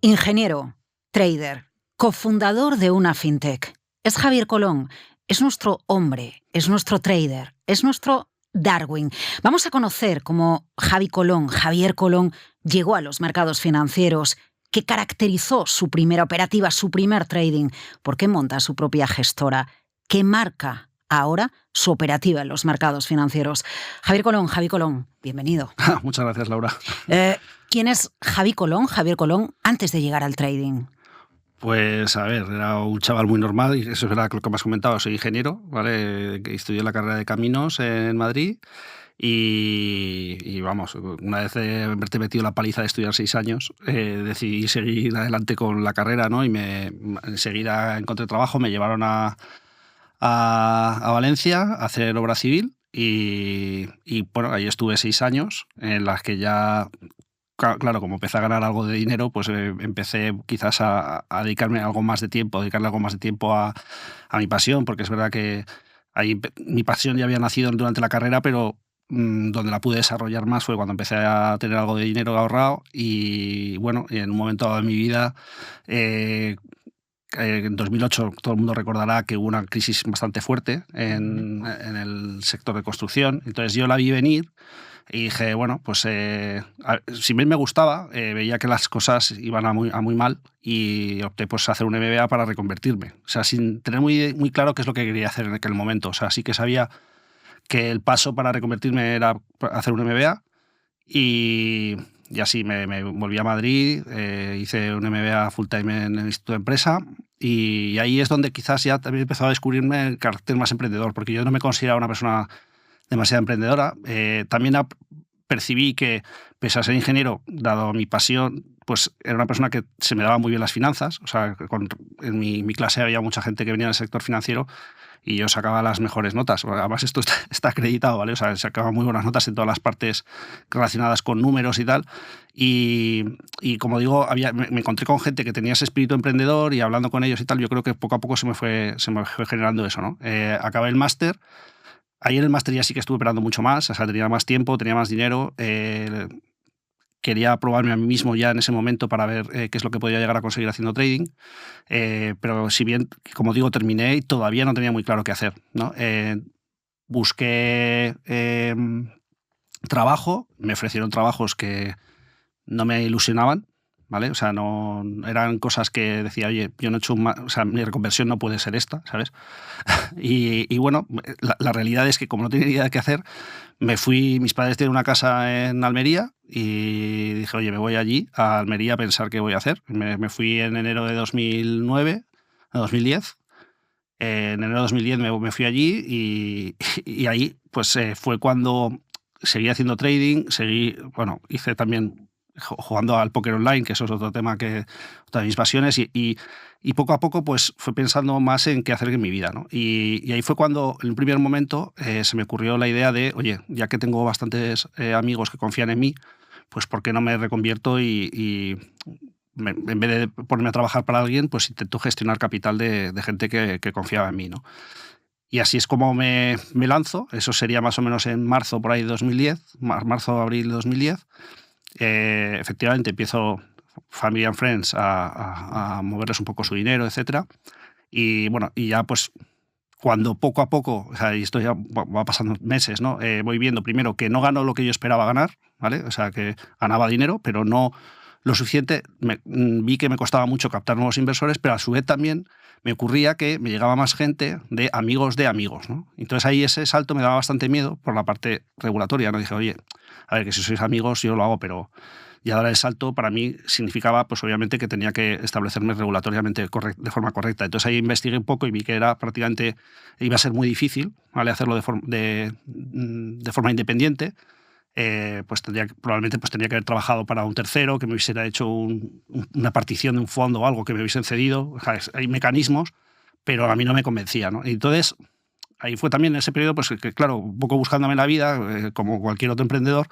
Ingeniero, trader, cofundador de una fintech. Es Javier Colón, es nuestro hombre, es nuestro trader, es nuestro Darwin. Vamos a conocer cómo Javier Colón, llegó a los mercados financieros, qué caracterizó su primera operativa, su primer trading, por qué monta su propia gestora, qué marca ahora su operativa en los mercados financieros. Javier Colón, bienvenido. Muchas gracias, Laura. ¿Quién es Javier Colón, antes de llegar al trading? Pues a ver, era un chaval muy normal, y eso es verdad lo que me has comentado, soy ingeniero, ¿vale? Que estudié la carrera de caminos en Madrid y vamos, una vez haberte metido la paliza de estudiar 6 años, decidí seguir adelante con la carrera, ¿no? Y enseguida encontré trabajo, me llevaron a Valencia a hacer obra civil y bueno, ahí estuve 6 años en las que ya... Claro, como empecé a ganar algo de dinero, pues empecé quizás a dedicarle algo más de tiempo a mi pasión, porque es verdad que ahí mi pasión ya había nacido durante la carrera, pero donde la pude desarrollar más fue cuando empecé a tener algo de dinero ahorrado y bueno, en un momento dado de mi vida, en 2008 todo el mundo recordará que hubo una crisis bastante fuerte en el sector de construcción, entonces yo la vi venir. Y dije, bueno, pues si bien me gustaba, veía que las cosas iban a muy mal y opté pues a hacer un MBA para reconvertirme. O sea, sin tener muy claro qué es lo que quería hacer en aquel momento. O sea, sí que sabía que el paso para reconvertirme era hacer un MBA y así me volví a Madrid, hice un MBA full time en el Instituto de Empresa y ahí es donde quizás ya también empezó a descubrirme el carácter más emprendedor, porque yo no me consideraba una persona demasiado emprendedora. También percibí que, pese a ser ingeniero, dado mi pasión, pues era una persona que se me daba muy bien las finanzas. O sea, en mi clase había mucha gente que venía del sector financiero y yo sacaba las mejores notas. Además, esto está acreditado, ¿vale? O sea, sacaba muy buenas notas en todas las partes relacionadas con números y tal. Y como digo, me encontré con gente que tenía ese espíritu emprendedor y hablando con ellos y tal, yo creo que poco a poco se me fue generando eso, ¿no? Acabé el máster. Ahí en el máster ya sí que estuve operando mucho más, o sea, tenía más tiempo, tenía más dinero. Quería probarme a mí mismo ya en ese momento para ver qué es lo que podía llegar a conseguir haciendo trading. Pero si bien, como digo, terminé y todavía no tenía muy claro qué hacer, ¿no? Busqué trabajo, me ofrecieron trabajos que no me ilusionaban, ¿vale? O sea, no eran cosas que decía, oye, yo no he hecho o sea, mi reconversión no puede ser esta, ¿sabes? Y bueno, la realidad es que como no tenía idea de qué hacer, mis padres tienen una casa en Almería y dije, oye, me voy allí a Almería a pensar qué voy a hacer. Me fui en enero de 2010. En enero de 2010 me fui allí y ahí pues fue cuando seguí haciendo trading, hice también jugando al póker online, que eso es otro tema otra de mis pasiones, y poco a poco pues fue pensando más en qué hacer en mi vida, ¿no? Y ahí fue cuando en un primer momento se me ocurrió la idea de, oye, ya que tengo bastantes amigos que confían en mí, pues ¿por qué no me reconvierto en vez de ponerme a trabajar para alguien, pues intento gestionar capital de gente que confiaba en mí, ¿no? Y así es como me lanzo. Eso sería más o menos en marzo, por ahí de 2010, abril de 2010. Efectivamente empiezo Family and Friends a moverles un poco su dinero, etcétera. Y bueno, y ya pues cuando poco a poco, o sea, y esto ya va pasando meses, ¿no? Voy viendo primero que no gano lo que yo esperaba ganar, ¿vale? O sea, que ganaba dinero, pero no lo suficiente. Vi que me costaba mucho captar nuevos inversores, pero a su vez también me ocurría que me llegaba más gente de amigos, ¿no? Entonces ahí ese salto me daba bastante miedo por la parte regulatoria, ¿no? Dije, oye, a ver, que si sois amigos yo lo hago, pero ya dar el salto para mí significaba, pues obviamente, que tenía que establecerme regulatoriamente de forma correcta. Entonces ahí investigué un poco y vi que iba a ser muy difícil, ¿vale? Hacerlo de forma independiente. Pues probablemente tendría que haber trabajado para un tercero, que me hubiera hecho una partición de un fondo o algo que me hubiesen cedido. O sea, hay mecanismos, pero a mí no me convencía, ¿no? Y entonces, ahí fue también ese periodo, pues que claro, un poco buscándome la vida, como cualquier otro emprendedor,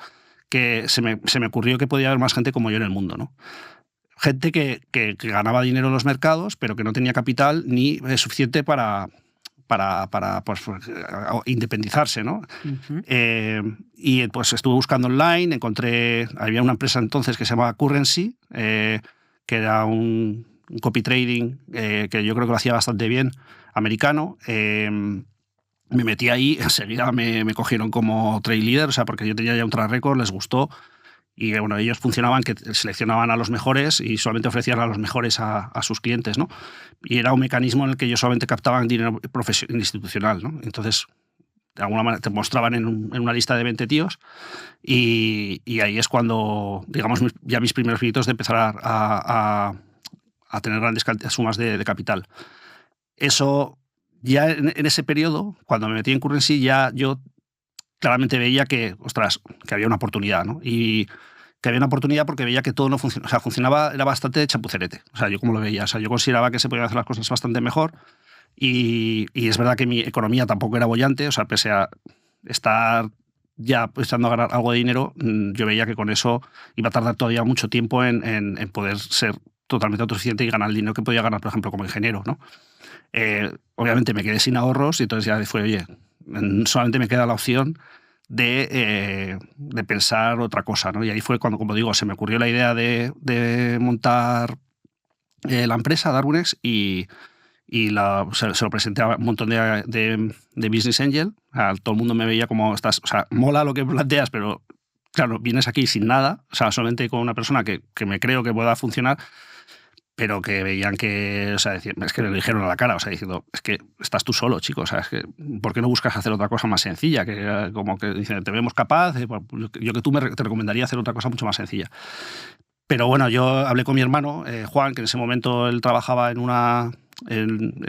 que se me ocurrió que podía haber más gente como yo en el mundo, ¿no? Gente que ganaba dinero en los mercados, pero que no tenía capital ni suficiente para pues, independizarse, ¿no? Uh-huh. Y pues estuve buscando online, había una empresa entonces que se llamaba Currency, que era un copy trading, que yo creo que lo hacía bastante bien, americano. Me metí ahí, enseguida me cogieron como trade leader, o sea, porque yo tenía ya un track record, les gustó. Y bueno, ellos funcionaban que seleccionaban a los mejores y solamente ofrecían a los mejores a sus clientes, ¿no? Y era un mecanismo en el que ellos solamente captaban dinero institucional, ¿no? Entonces, de alguna manera te mostraban en una lista de 20 tíos y ahí es cuando, digamos, ya mis primeros pinitos de empezar a tener grandes sumas de capital. Eso, ya en ese periodo, cuando me metí en Currency, ya yo claramente veía que, ostras, que había una oportunidad, ¿no? Y que había una oportunidad porque veía que todo no funcionaba. O sea, funcionaba, era bastante chapucerete. O sea, yo como lo veía. O sea, yo consideraba que se podían hacer las cosas bastante mejor y es verdad que mi economía tampoco era bollante. O sea, pese a estar ya empezando a ganar algo de dinero, yo veía que con eso iba a tardar todavía mucho tiempo en poder ser totalmente autosuficiente y ganar el dinero que podía ganar, por ejemplo, como ingeniero, ¿no? Obviamente me quedé sin ahorros y entonces ya fue, oye, solamente me queda la opción de pensar otra cosa, ¿no? Y ahí fue cuando, como digo, se me ocurrió la idea de montar la empresa Darwinex y se lo presenté a un montón de business angel. Todo el mundo me veía como, o sea, mola lo que planteas, pero claro, vienes aquí sin nada, o sea, solamente con una persona que me creo que pueda funcionar, pero que veían que, o sea, decían, es que le dijeron a la cara, o sea, diciendo, es que estás tú solo, chico, o sea, es que, ¿por qué no buscas hacer otra cosa más sencilla? Que como que dicen, te vemos capaz, yo que tú te recomendaría hacer otra cosa mucho más sencilla. Pero bueno, yo hablé con mi hermano, Juan, que en ese momento él trabajaba trabajaba en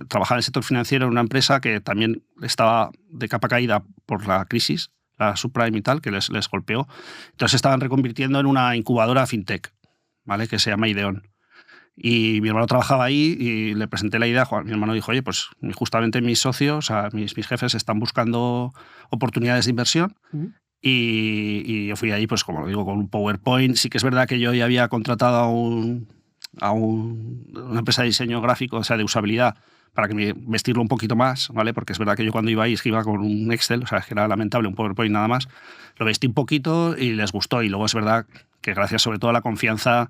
el sector financiero en una empresa que también estaba de capa caída por la crisis, la subprime y tal, que les golpeó. Entonces se estaban reconvirtiendo en una incubadora fintech, ¿vale? Que se llama Ideon. Y mi hermano trabajaba ahí y le presenté la idea. Mi hermano dijo, oye, pues justamente mis socios, o sea, mis jefes están buscando oportunidades de inversión. Y yo fui ahí, pues como digo, con un PowerPoint. Sí que es verdad que yo ya había contratado a una empresa de diseño gráfico, o sea, de usabilidad, para que vestirlo un poquito más, ¿vale? Porque es verdad que yo cuando iba ahí es que iba con un Excel, o sea, es que era lamentable, un PowerPoint nada más. Lo vestí un poquito y les gustó. Y luego es verdad que gracias sobre todo a la confianza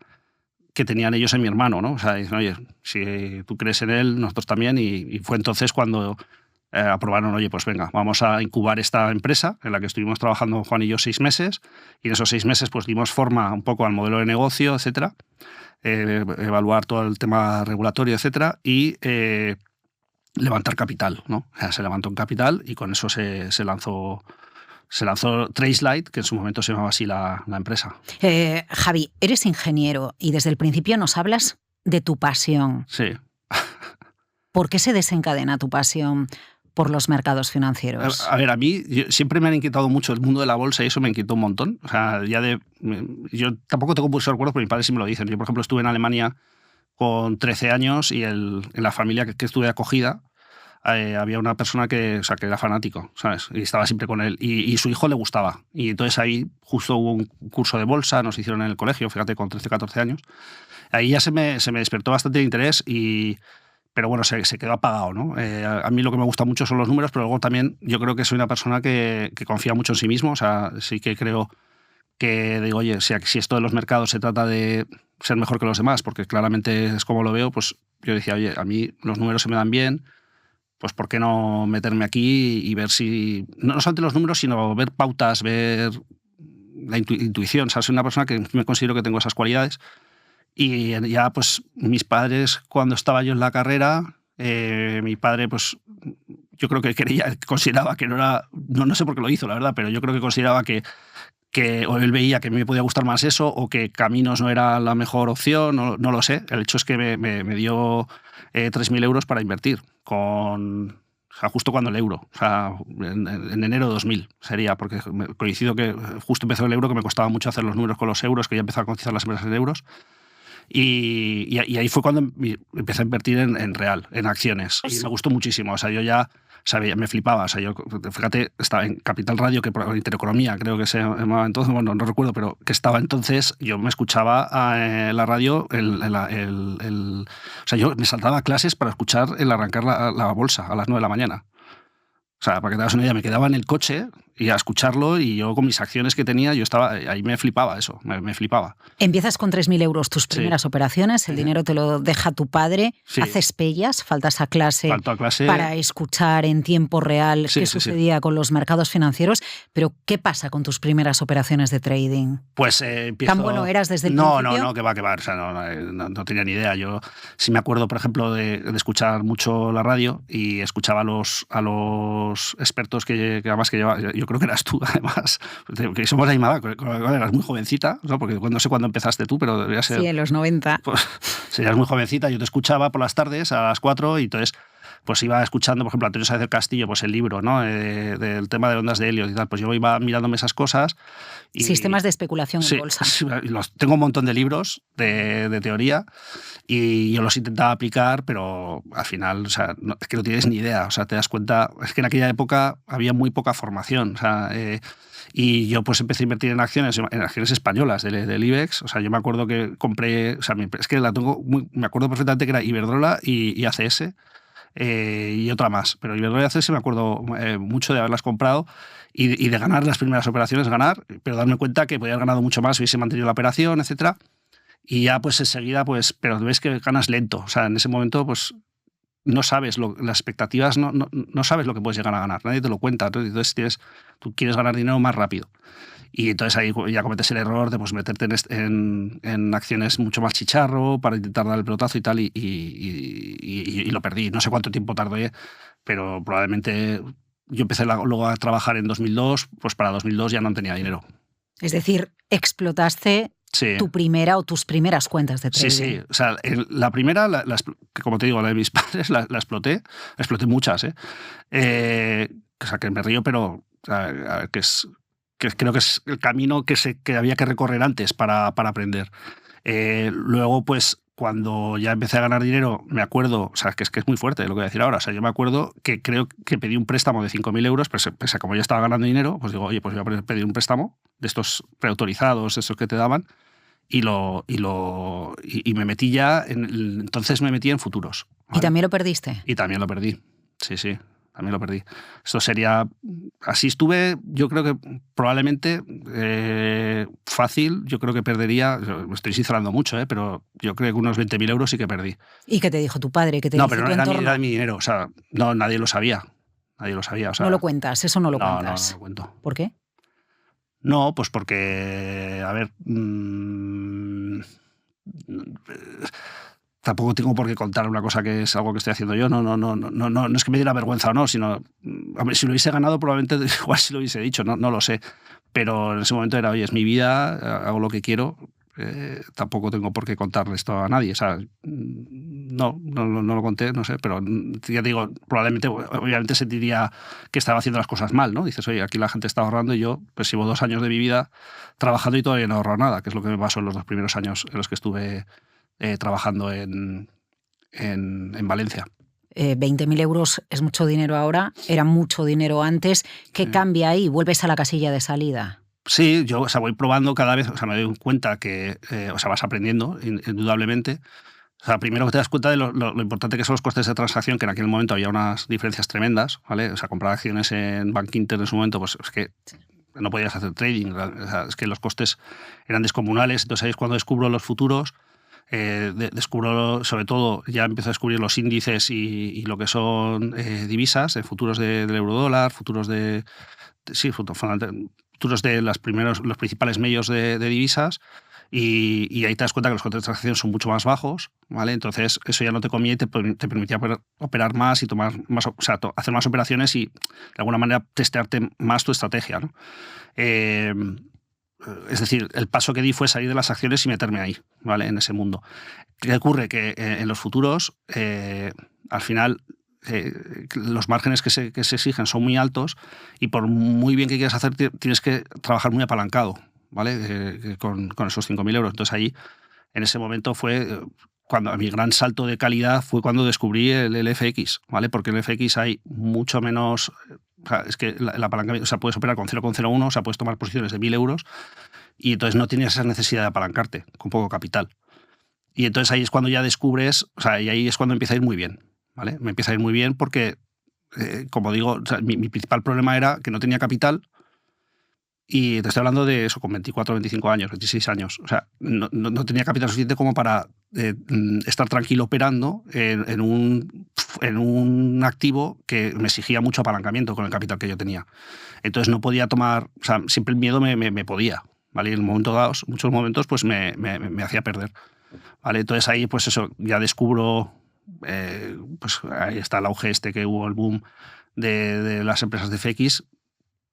que tenían ellos en mi hermano, ¿no? O sea, dicen, oye, si tú crees en él, nosotros también. Y fue entonces cuando aprobaron, oye, pues venga, vamos a incubar esta empresa en la que estuvimos trabajando Juan y yo 6 meses. Y en esos 6 meses pues dimos forma un poco al modelo de negocio, etcétera. Evaluar todo el tema regulatorio, etcétera. Y levantar capital, ¿no? O sea, se levantó un capital y con eso se lanzó Tracelight, que en su momento se llamaba así la empresa. Javi, eres ingeniero y desde el principio nos hablas de tu pasión. Sí. ¿Por qué se desencadena tu pasión por los mercados financieros? A ver, a mí siempre me han inquietado mucho el mundo de la bolsa y eso me inquietó un montón. O sea, yo tampoco tengo muchos recuerdos, pero mi padre sí me lo dicen. Yo, por ejemplo, estuve en Alemania con 13 años y en la familia que estuve acogida, había una persona que era fanático, ¿sabes? Y estaba siempre con él. Y su hijo le gustaba. Y entonces ahí justo hubo un curso de bolsa, nos hicieron en el colegio, fíjate, con 13, 14 años. Ahí ya se me despertó bastante interés, pero bueno, se quedó apagado, ¿no? A mí lo que me gusta mucho son los números, pero luego también yo creo que soy una persona que confía mucho en sí mismo. O sea, sí que creo que digo, oye, si esto de los mercados se trata de ser mejor que los demás, porque claramente es como lo veo, pues yo decía, oye, a mí los números se me dan bien, pues ¿por qué no meterme aquí y ver si, no solamente los números, sino ver pautas, ver la intuición? O sea, soy una persona que me considero que tengo esas cualidades. Y ya, pues, mis padres, cuando estaba yo en la carrera, mi padre, pues, yo creo que consideraba que no era, no sé por qué lo hizo, la verdad, pero yo creo que consideraba que o él veía que me podía gustar más eso, o que Caminos no era la mejor opción, no lo sé. El hecho es que me dio 3.000 euros para invertir, o sea, justo cuando el euro, o sea, en enero de 2000 sería, porque coincido que justo empezó el euro, que me costaba mucho hacer los números con los euros, que ya empezaba a cotizar las empresas en euros. Y ahí fue cuando empecé a invertir en real, en acciones. Y me gustó muchísimo. O sea, yo ya sabía, me flipaba. O sea, yo, fíjate, estaba en Capital Radio, que por Intereconomía creo que se llamaba entonces, bueno, no recuerdo, pero que estaba entonces, yo me escuchaba la radio, o sea, yo me saltaba clases para escuchar el arrancar la bolsa a las 9 de la mañana. O sea, para que te hagas una idea, me quedaba en el coche y a escucharlo, y yo con mis acciones que tenía, yo estaba, ahí me flipaba eso, me flipaba. Empiezas con 3.000 euros tus primeras operaciones, el dinero te lo deja tu padre, haces pellas, faltas a clase, falto a clase para escuchar en tiempo real qué sucedía con los mercados financieros, pero ¿qué pasa con tus primeras operaciones de trading? Pues empiezo... ¿Tan bueno eras desde el principio? No, que va, o sea, no tenía ni idea. Yo sí me acuerdo, por ejemplo, de escuchar mucho la radio y escuchaba a los expertos que además que llevaba, yo creo que eras tú, además, que somos la misma edad, eras muy jovencita, ¿no? Porque no sé cuándo empezaste tú, pero debería ser... Sí, en los 90. Pues, serías muy jovencita, yo te escuchaba por las tardes a las 4 y entonces pues iba escuchando, por ejemplo, a Antonio Sáenz del Castillo, pues el libro, ¿no? Del tema de ondas de helio y tal, pues yo iba mirándome esas cosas. Y, sistemas de especulación en bolsa. Sí, tengo un montón de libros de teoría y yo los intentaba aplicar, pero al final, o sea, es que no tienes ni idea, o sea, te das cuenta, es que en aquella época había muy poca formación, o sea, y yo pues empecé a invertir en acciones españolas del IBEX. O sea, yo me acuerdo que compré, o sea, es que me acuerdo perfectamente que era Iberdrola y ACS, y otra más, pero Iberdrola y ACS me acuerdo mucho de haberlas comprado y de ganar las primeras operaciones, pero darme cuenta que podía haber ganado mucho más, hubiese mantenido la operación, etcétera. Y ya pues enseguida, pues, pero ves que ganas lento, o sea, en ese momento pues no sabes las expectativas, no sabes lo que puedes llegar a ganar, nadie te lo cuenta, entonces tú quieres ganar dinero más rápido. Y entonces ahí ya cometes el error de pues, meterte en acciones mucho más chicharro para intentar dar el pelotazo y tal, y lo perdí. No sé cuánto tiempo tardé, pero probablemente yo empecé luego a trabajar en 2002, pues para 2002 ya no tenía dinero. Es decir, explotaste tu primera o tus primeras cuentas de trading. Sí. O sea, la primera, que como te digo, la de mis padres, la exploté muchas. O sea, que me río, pero que creo que es el camino que había que recorrer antes para aprender. Luego, pues, cuando ya empecé a ganar dinero, me acuerdo, o sea, que es muy fuerte lo que voy a decir ahora, o sea, yo me acuerdo que creo que pedí un préstamo de 5.000 euros, pese a como ya estaba ganando dinero, pues digo, oye, pues voy a pedir un préstamo de estos preautorizados, esos que te daban, y me metí ya, entonces me metí en futuros. ¿Vale? ¿Y también lo perdiste? Y también lo perdí, sí. También lo perdí. Esto sería... Así estuve, yo creo que probablemente fácil, yo creo que perdería, me estoy sincerando mucho, pero yo creo que unos 20.000 euros sí que perdí. ¿Y qué te dijo tu padre? ¿Qué te no, dice pero no tu entorno? era mi dinero, o sea, no, nadie lo sabía. O sea, no lo cuentas, eso no lo cuentas. No lo cuento. ¿Por qué? No, pues porque, a ver... tampoco tengo por qué contar una cosa que es algo que estoy haciendo yo. No es que me diera vergüenza o no, sino, a ver, si lo hubiese ganado probablemente igual si lo hubiese dicho, no lo sé. Pero en ese momento era, oye, es mi vida, hago lo que quiero, tampoco tengo por qué contarle esto a nadie. O sea, no lo conté, no sé, pero ya digo, probablemente, obviamente sentiría que estaba haciendo las cosas mal, ¿no? Dices, oye, aquí la gente está ahorrando y yo pues llevo 2 años de mi vida trabajando y todavía no he ahorrado nada, que es lo que me pasó en los 2 primeros años en los que estuve trabajando en Valencia. 20.000 euros es mucho dinero ahora, era mucho dinero antes. ¿Qué cambia ahí? ¿Vuelves a la casilla de salida? Sí, yo voy probando cada vez, me doy cuenta que vas aprendiendo, indudablemente. O sea, primero que te das cuenta de lo importante que son los costes de transacción, que en aquel momento había unas diferencias tremendas, ¿vale? O sea, comprar acciones en Bank Inter en su momento, pues es que no podías hacer trading, o sea, es que los costes eran descomunales. Entonces ahí es cuando descubro los futuros. Descubro, sobre todo, ya empiezo a descubrir los índices y lo que son divisas, futuros del eurodólar, futuros de los principales medios de divisas, y ahí te das cuenta que los costes de transacción son mucho más bajos, ¿vale? Entonces eso ya no te comía y te permitía operar más y tomar más, o sea, hacer más operaciones y de alguna manera testearte más tu estrategia, ¿no? Es decir, el paso que di fue salir de las acciones y meterme ahí, ¿vale? En ese mundo. ¿Qué ocurre? Que en los futuros, al final, los márgenes que se exigen son muy altos y por muy bien que quieras hacer, tienes que trabajar muy apalancado, ¿vale? Con esos 5.000 euros. Entonces ahí, en ese momento fue... Cuando mi gran salto de calidad fue cuando descubrí el FX, ¿vale? Porque en el FX hay mucho menos... O sea, es que el apalancamiento, o sea, puedes operar con 0,01, o sea, puedes tomar posiciones de 1.000 euros y entonces no tienes esa necesidad de apalancarte con poco capital. Y entonces ahí es cuando ya descubres, o sea, y ahí es cuando empieza a ir muy bien, ¿vale? Me empieza a ir muy bien porque, como digo, o sea, mi principal problema era que no tenía capital Y te estoy hablando de eso, con 24, 25 años, 26 años. O sea, no tenía capital suficiente como para estar tranquilo operando en un activo que me exigía mucho apalancamiento con el capital que yo tenía. Entonces no podía tomar, o sea, siempre el miedo me podía, ¿vale? Y en momento dados, muchos momentos, pues me hacía perder, ¿vale? Entonces ahí, pues eso, ya descubro, pues ahí está el auge que hubo, el boom de las empresas de FX,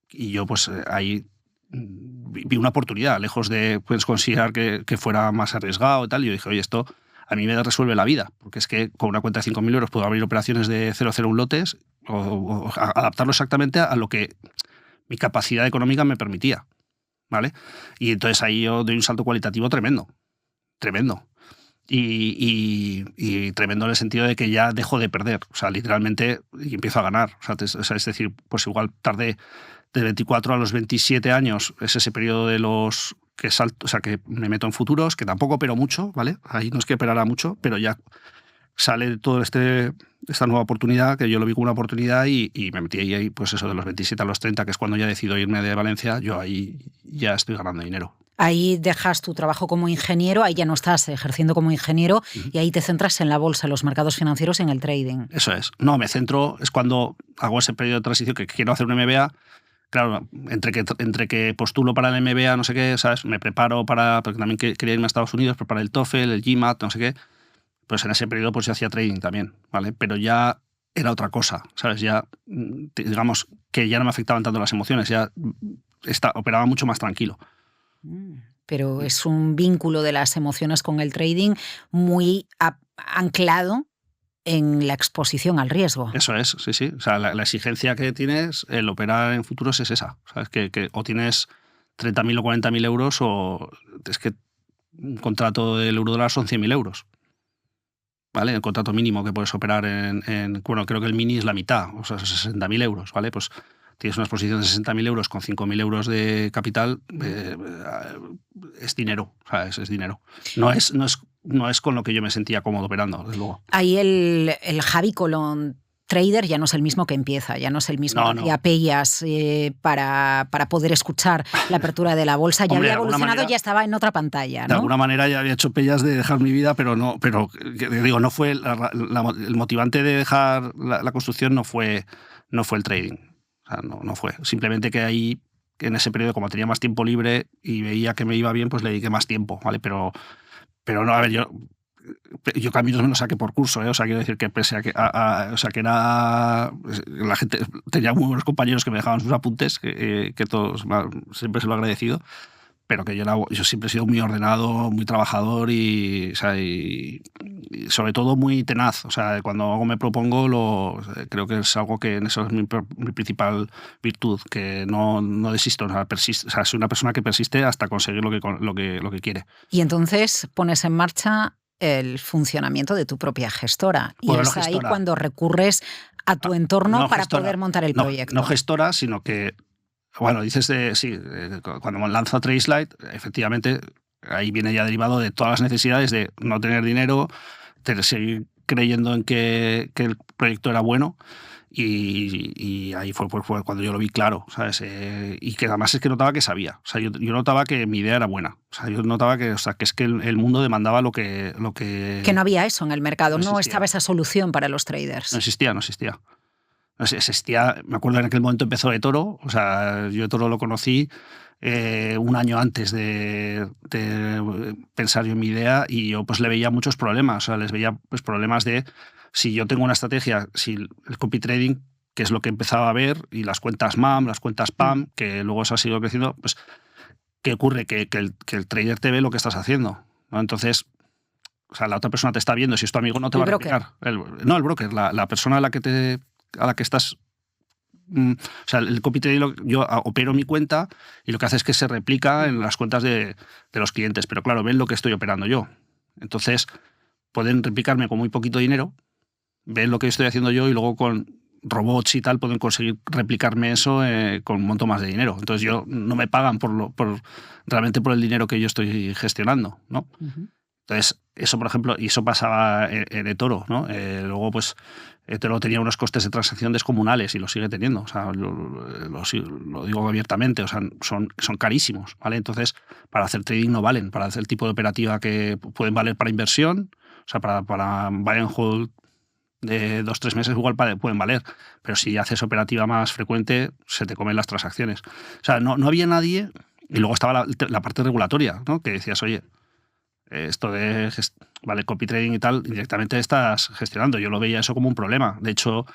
y yo pues ahí vi una oportunidad, lejos de pues, considerar que fuera más arriesgado y tal. Y yo dije, oye, esto a mí me resuelve la vida, porque es que con una cuenta de 5.000 euros puedo abrir operaciones de 0,01 lotes o adaptarlo exactamente a lo que mi capacidad económica me permitía, ¿vale? Y entonces ahí yo doy un salto cualitativo tremendo. Y tremendo en el sentido de que ya dejo de perder, o sea, literalmente, y empiezo a ganar. O sea, es decir, pues igual tardé de 24 a los 27 años, es ese periodo de los que salto, o sea, que me meto en futuros, que tampoco opero mucho, ¿vale? Ahí no es que operara mucho, pero ya sale todo esta nueva oportunidad, que yo lo vi como una oportunidad, y me metí ahí, pues eso, de los 27 a los 30, que es cuando ya decido irme de Valencia, yo ahí ya estoy ganando dinero. Ahí dejas tu trabajo como ingeniero, ahí ya no estás ejerciendo como ingeniero, y ahí te centras en la bolsa, en los mercados financieros, en el trading. Eso es. No, me centro, es cuando hago ese periodo de transición que quiero hacer un MBA. Claro, entre que postulo para el MBA, no sé qué, ¿sabes? Me preparo porque también quería irme a Estados Unidos, preparar el TOEFL, el GMAT, no sé qué. Pues en ese periodo pues yo hacía trading también, ¿vale? Pero ya era otra cosa, ¿sabes? Ya, digamos, que ya no me afectaban tanto las emociones, ya operaba mucho más tranquilo. Pero es un vínculo de las emociones con el trading muy anclado en la exposición al riesgo. Eso es, sí, sí. O sea, la exigencia que tienes, el operar en futuros es esa. ¿Sabes? Que o tienes 30.000 o 40.000 euros, o es que un contrato del eurodólar son 100.000 euros. ¿Vale? El contrato mínimo que puedes operar bueno, creo que el mini es la mitad, o sea, 60.000 euros, ¿vale? Pues tienes una exposición de 60.000 euros con 5.000 euros de capital, es dinero, ¿sabes? Es dinero. No es con lo que yo me sentía cómodo operando, desde luego. Ahí el Javi Colón trader ya no es el mismo que empieza, ya no es el mismo que apellas para poder escuchar la apertura de la bolsa. Ya había evolucionado, ya estaba en otra pantalla, ¿no? De alguna manera ya había hecho pellas de dejar mi vida, pero digo, no fue el motivante de dejar la construcción, no fue el trading. O sea, no fue. Simplemente que ahí, en ese periodo, como tenía más tiempo libre y veía que me iba bien, pues le dediqué más tiempo, ¿vale? Pero no, a ver, yo caminos me lo saqué por curso, ¿eh? O sea, quiero decir que pese a que, o sea, que era, la gente, tenía muy buenos compañeros que me dejaban sus apuntes, que todos siempre se lo he agradecido, pero que yo siempre he sido muy ordenado, muy trabajador y sobre todo muy tenaz. O sea, cuando algo me propongo, creo que es algo que en eso es mi principal virtud, que no desisto, o sea, soy una persona que persiste hasta conseguir lo que quiere. Y entonces pones en marcha el funcionamiento de tu propia gestora. Bueno, y es ahí cuando recurres a tu entorno para poder montar el proyecto. No gestora, sino que, bueno, dices cuando lanzo TradeSlide, efectivamente, ahí viene ya derivado de todas las necesidades de no tener dinero, de seguir creyendo en que el proyecto era bueno. Y ahí fue cuando yo lo vi claro, ¿sabes? Y que además es que notaba que sabía. O sea, yo notaba que mi idea era buena. O sea, yo notaba que es que el mundo demandaba lo que... Que no había eso en el mercado, no estaba esa solución para los traders. No existía. Me acuerdo en aquel momento empezó eToro, o sea, yo eToro lo conocí un año antes de pensar yo en mi idea, y yo pues le veía muchos problemas. O sea, les veía pues problemas de... Si yo tengo una estrategia, si el copy trading, que es lo que empezaba a ver, y las cuentas MAM, las cuentas PAM, que luego se ha seguido creciendo, pues, ¿qué ocurre? Que el trader te ve lo que estás haciendo, ¿no? Entonces, o sea, la otra persona te está viendo, si es tu amigo no te va a replicar. El broker, la persona a la que estás... O sea, el copy trading, yo opero mi cuenta y lo que hace es que se replica en las cuentas de los clientes, pero claro, ven lo que estoy operando yo. Entonces, pueden replicarme con muy poquito dinero, ven lo que estoy haciendo yo, y luego con robots y tal pueden conseguir replicarme eso con un montón más de dinero. Entonces no me pagan realmente por el dinero que yo estoy gestionando, ¿no? Uh-huh. Entonces, eso, por ejemplo, y eso pasaba en eToro, ¿no? Luego, pues, Luego tenía unos costes de transacción descomunales y lo sigue teniendo. O sea, lo digo abiertamente, o sea, son carísimos, ¿vale? Entonces, para hacer trading no valen. Para hacer el tipo de operativa que pueden valer para inversión, o sea, para buy and hold de 2-3 meses igual pueden valer, pero si haces operativa más frecuente, se te comen las transacciones. O sea, no había nadie, y luego estaba la parte regulatoria, ¿no? Que decías, oye, esto de copy trading y tal, directamente estás gestionando. Yo lo veía eso como un problema. De hecho, o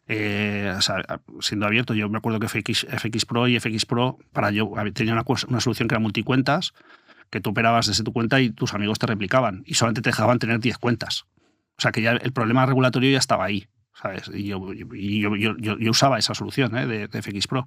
sea, siendo abierto, yo me acuerdo que FX Pro y FX Pro, tenía una solución que era multicuentas, que tú operabas desde tu cuenta y tus amigos te replicaban, y solamente te dejaban tener 10 cuentas. O sea, que ya el problema regulatorio ya estaba ahí, ¿sabes? Y yo usaba esa solución, de FX Pro.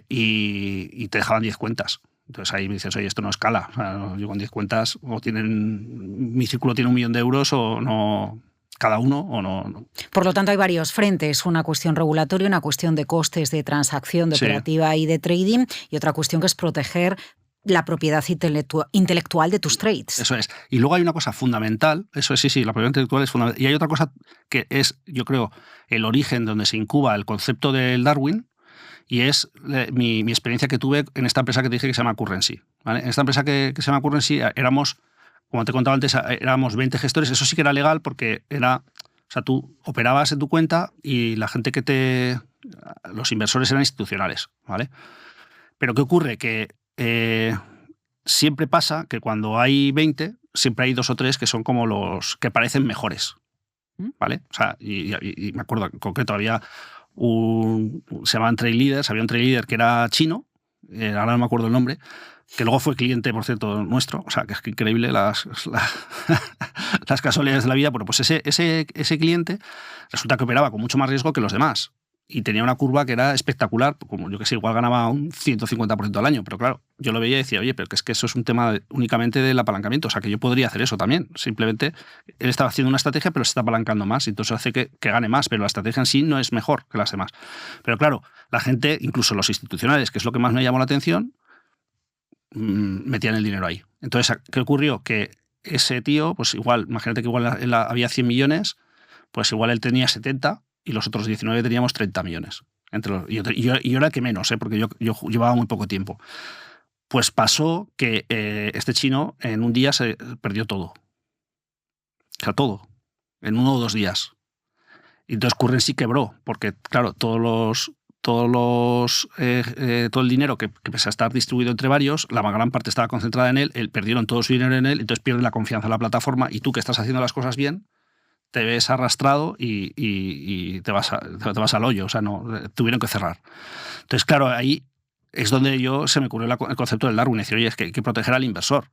Y te dejaban 10 cuentas. Entonces ahí me dices, oye, esto no escala. O sea, yo con 10 cuentas, mi círculo tiene 1 millón de euros o no, cada uno o no. Por lo tanto, hay varios frentes. Una cuestión regulatoria, una cuestión de costes de transacción, de operativa y de trading, y otra cuestión que es proteger la propiedad intelectual de tus trades. Eso es. Y luego hay una cosa fundamental, eso es, sí, la propiedad intelectual es fundamental. Y hay otra cosa que es, yo creo, el origen donde se incuba el concepto del Darwin, y es mi experiencia que tuve en esta empresa que te dije que se llama Currency, ¿vale? En esta empresa que se llama Currency éramos, como te contaba antes, éramos 20 gestores. Eso sí que era legal porque o sea, tú operabas en tu cuenta y la gente los inversores eran institucionales, ¿vale? Pero ¿qué ocurre? Que siempre pasa que cuando hay 20, siempre hay 2 o 3 que son como los que parecen mejores, ¿vale? O sea, y me acuerdo en concreto había se llamaban trade leaders, había un trade leader que era chino, ahora no me acuerdo el nombre, que luego fue cliente, por cierto, nuestro. O sea, que es que increíble las casualidades de la vida. Bueno, pues ese cliente resulta que operaba con mucho más riesgo que los demás. Y tenía una curva que era espectacular, como yo que sé, igual ganaba un 150% al año. Pero claro, yo lo veía y decía, oye, pero es que eso es un tema únicamente del apalancamiento. O sea, que yo podría hacer eso también. Simplemente él estaba haciendo una estrategia, pero se está apalancando más. Y entonces hace que gane más, pero la estrategia en sí no es mejor que las demás. Pero claro, la gente, incluso los institucionales, que es lo que más me llamó la atención, metían el dinero ahí. Entonces, ¿qué ocurrió? Que ese tío, pues igual, imagínate que igual había 100 millones, pues igual él tenía 70 y los otros 19 teníamos 30 millones. Y yo era el que menos, porque yo llevaba muy poco tiempo. Pues pasó que este chino en un día se perdió todo. O sea, todo. En 1 o 2 días. Y entonces Currency quebró, porque claro, todo el dinero que pese a estar distribuido entre varios, la gran parte estaba concentrada en él, perdieron todo su dinero en él, entonces pierde la confianza en la plataforma, y tú, que estás haciendo las cosas bien, te ves arrastrado y te vas al hoyo. O sea, no, tuvieron que cerrar. Entonces, claro, ahí es donde se me ocurrió el concepto del Darwin. Decir, oye, es que hay que proteger al inversor.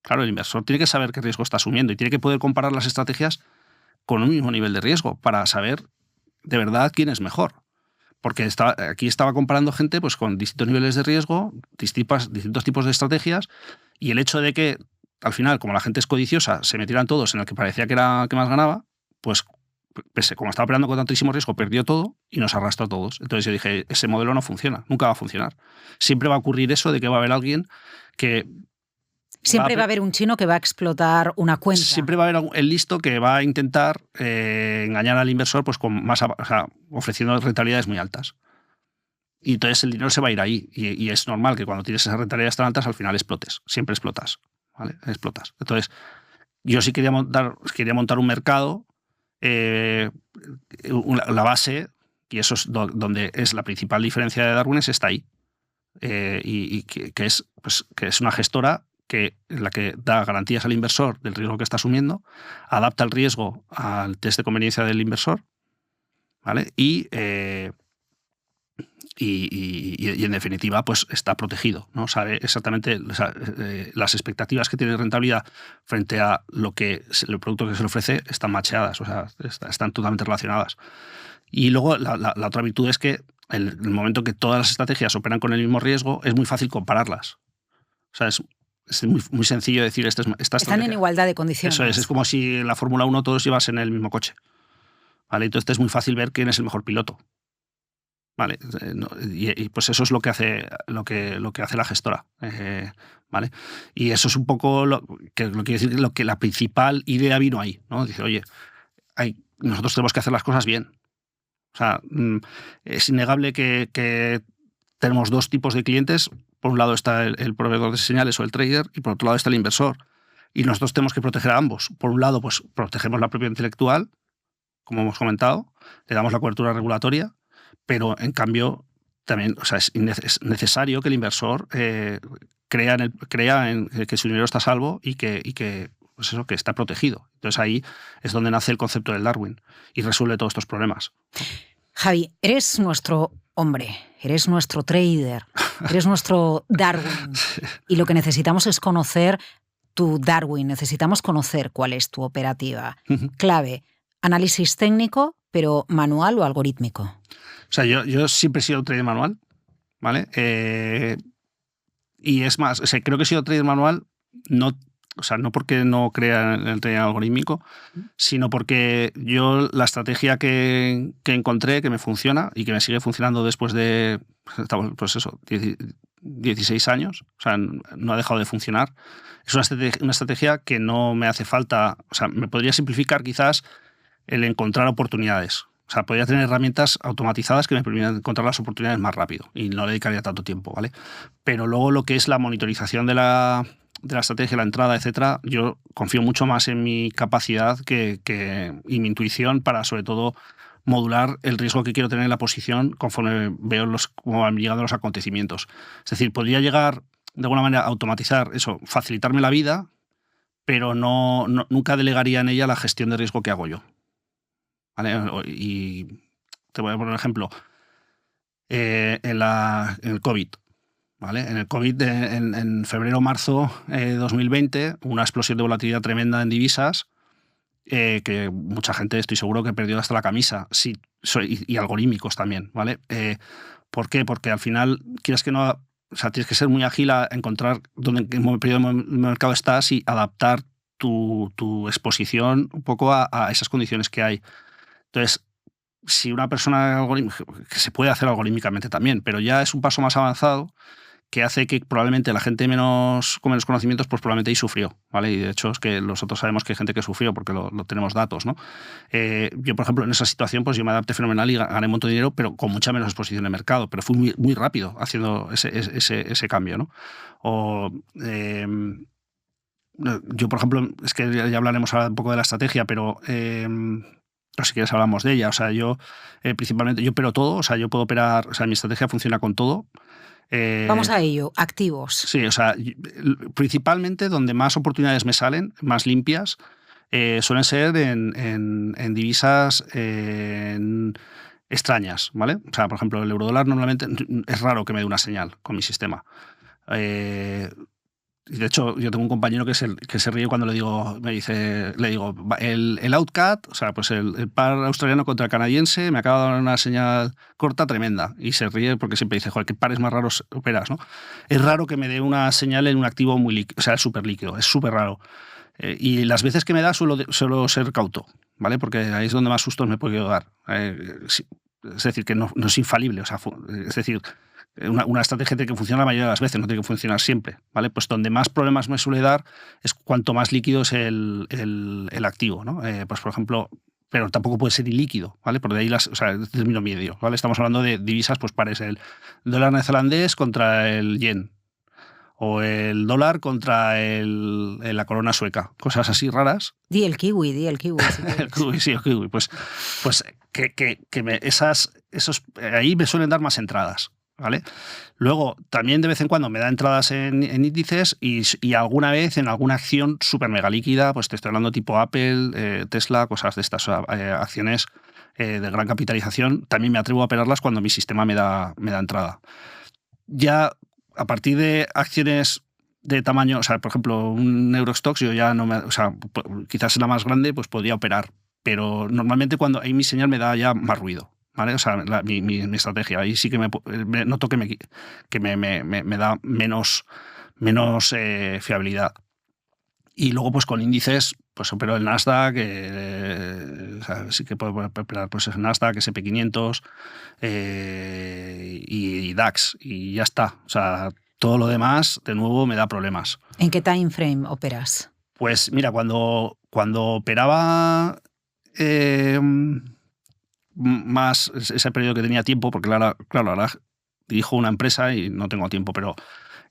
Claro, el inversor tiene que saber qué riesgo está asumiendo y tiene que poder comparar las estrategias con un mismo nivel de riesgo para saber de verdad quién es mejor. Porque aquí estaba comparando gente, pues, con distintos niveles de riesgo, distintos tipos de estrategias, y el hecho de que al final, como la gente es codiciosa, se metieran todos en el que parecía que era que más ganaba, pues como estaba operando con tantísimo riesgo, perdió todo y nos arrastró a todos. Entonces yo dije, ese modelo no funciona, nunca va a funcionar. Siempre va a ocurrir eso de que va a haber alguien que... Siempre va a haber un chino que va a explotar una cuenta. Siempre va a haber el listo que va a intentar engañar al inversor, pues ofreciendo rentabilidades muy altas. Y entonces el dinero se va a ir ahí. Y es normal que cuando tienes esas rentabilidades tan altas, al final explotes. Siempre explotas. ¿Vale? Explotas. Entonces, yo sí quería montar un mercado, la base, y eso es donde es la principal diferencia de Darwin, está ahí. Y que es una gestora la que da garantías al inversor del riesgo que está asumiendo, adapta el riesgo al test de conveniencia del inversor, ¿vale? Y en definitiva, pues está protegido, ¿no? Sabe exactamente las expectativas que tiene de rentabilidad frente a el producto que se le ofrece están macheadas, o sea, están totalmente relacionadas. Y luego la otra virtud es que en el momento que todas las estrategias operan con el mismo riesgo, es muy fácil compararlas. O sea, es muy, muy sencillo decir esta están en igualdad de condiciones. Eso es como si en la Fórmula 1 todos llevasen el mismo coche, ¿vale? Entonces es muy fácil ver quién es el mejor piloto. Vale, y pues eso es lo que hace la gestora, ¿vale? Y eso es un poco lo que quiere decir que la principal idea vino ahí, ¿no? Dice, oye, hay nosotros tenemos que hacer las cosas bien. O sea, es innegable que tenemos dos tipos de clientes. Por un lado está el proveedor de señales o el trader, y por otro lado está el inversor. Y nosotros tenemos que proteger a ambos. Por un lado, pues protegemos la propiedad intelectual, como hemos comentado, le damos la cobertura regulatoria, pero en cambio también, o sea, es necesario que el inversor crea en que su dinero está a salvo y que pues eso, que está protegido. Entonces ahí es donde nace el concepto del Darwin y resuelve todos estos problemas. Javi, eres nuestro hombre, eres nuestro trader, eres nuestro Darwin. Y lo que necesitamos es conocer tu Darwin, necesitamos conocer cuál es tu operativa. Clave, análisis técnico, pero manual o algorítmico. O sea, yo siempre he sido trader manual, ¿vale? Y es más, o sea, creo que he sido trader manual, no porque no crea en el trading algorítmico, sino porque yo la estrategia que encontré, que me funciona y que me sigue funcionando después de, pues eso, 16 años, o sea, no ha dejado de funcionar. Es una estrategia que no me hace falta, o sea, me podría simplificar quizás el encontrar oportunidades. O sea, podría tener herramientas automatizadas que me permitan encontrar las oportunidades más rápido y no le dedicaría tanto tiempo, ¿vale? Pero luego lo que es la monitorización de la estrategia, la entrada, etcétera, yo confío mucho más en mi capacidad y mi intuición para, sobre todo, modular el riesgo que quiero tener en la posición conforme veo cómo van llegando los acontecimientos. Es decir, podría llegar de alguna manera a automatizar eso, facilitarme la vida, pero nunca delegaría en ella la gestión de riesgo que hago yo, ¿vale? Y te voy a poner un ejemplo. En el COVID. ¿Vale? En el COVID, en febrero-marzo de 2020, una explosión de volatilidad tremenda en divisas, que mucha gente, estoy seguro, que perdió hasta la camisa, sí, y algorítmicos también, ¿vale? ¿Por qué? Porque al final, quieres que no, o sea, tienes que ser muy ágil a encontrar en qué periodo del mercado estás y adaptar tu exposición un poco a esas condiciones que hay. Entonces, si una persona, que se puede hacer algorítmicamente también, pero ya es un paso más avanzado, que hace que probablemente la gente con menos conocimientos, pues probablemente ahí sufrió, ¿vale? Y de hecho es que nosotros sabemos que hay gente que sufrió porque lo tenemos datos, ¿no? Yo, por ejemplo, en esa situación, pues yo me adapté fenomenal y gané un montón de dinero, pero con mucha menos exposición de mercado, pero fui muy rápido haciendo ese cambio, ¿no? Yo, por ejemplo, es que ya hablaremos ahora un poco de la estrategia, pero si quieres hablamos de ella. O sea, yo principalmente, yo opero todo, o sea, yo puedo operar, o sea, mi estrategia funciona con todo. Vamos a ello, activos. Sí, o sea, principalmente donde más oportunidades me salen, más limpias, suelen ser en divisas extrañas, ¿vale? O sea, por ejemplo, el eurodólar normalmente es raro que me dé una señal con mi sistema. De hecho, yo tengo un compañero que se ríe cuando le digo el outcat, o sea, pues el par australiano contra el canadiense, me acaba de dar una señal corta tremenda. Y se ríe porque siempre dice, joder, qué pares más raros operas, ¿no? Es raro que me dé una señal en un activo muy líquido, o sea, súper líquido, es súper raro. Y las veces que me da suelo ser cauto, ¿vale? Porque ahí es donde más sustos me puedo dar. Es decir, que no es infalible, o sea, es decir, una estrategia tiene que funcionar la mayoría de las veces, no tiene que funcionar siempre, ¿vale? Pues donde más problemas me suele dar es cuanto más líquido es el activo, ¿no? Pues por ejemplo, pero tampoco puede ser ilíquido, ¿vale? Por de ahí o sea, el término medio, ¿vale? Estamos hablando de divisas, pues pares el dólar neozelandés contra el yen, o el dólar contra la corona sueca, cosas así raras. Di el kiwi. Si el kiwi, sí, el kiwi. Pues ahí me suelen dar más entradas, ¿vale? Luego, también de vez en cuando me da entradas en índices y alguna vez en alguna acción súper mega líquida, pues te estoy hablando tipo Apple, Tesla, cosas de estas, acciones de gran capitalización, también me atrevo a operarlas cuando mi sistema me da entrada. Ya a partir de acciones de tamaño, o sea, por ejemplo, un Eurostoxx, yo ya no o sea, quizás la más grande, pues podría operar, pero normalmente cuando ahí mi señal me da ya más ruido, ¿vale? O sea, mi estrategia, ahí sí que me noto que me da menos fiabilidad. Y luego, pues con índices, pues opero el Nasdaq, o sea, sí que puedo operar pues el Nasdaq, SP500 y DAX, y ya está. O sea, todo lo demás, de nuevo, me da problemas. ¿En qué time frame operas? Pues mira, cuando operaba más ese periodo que tenía tiempo, porque claro, ahora dirijo una empresa y no tengo tiempo, pero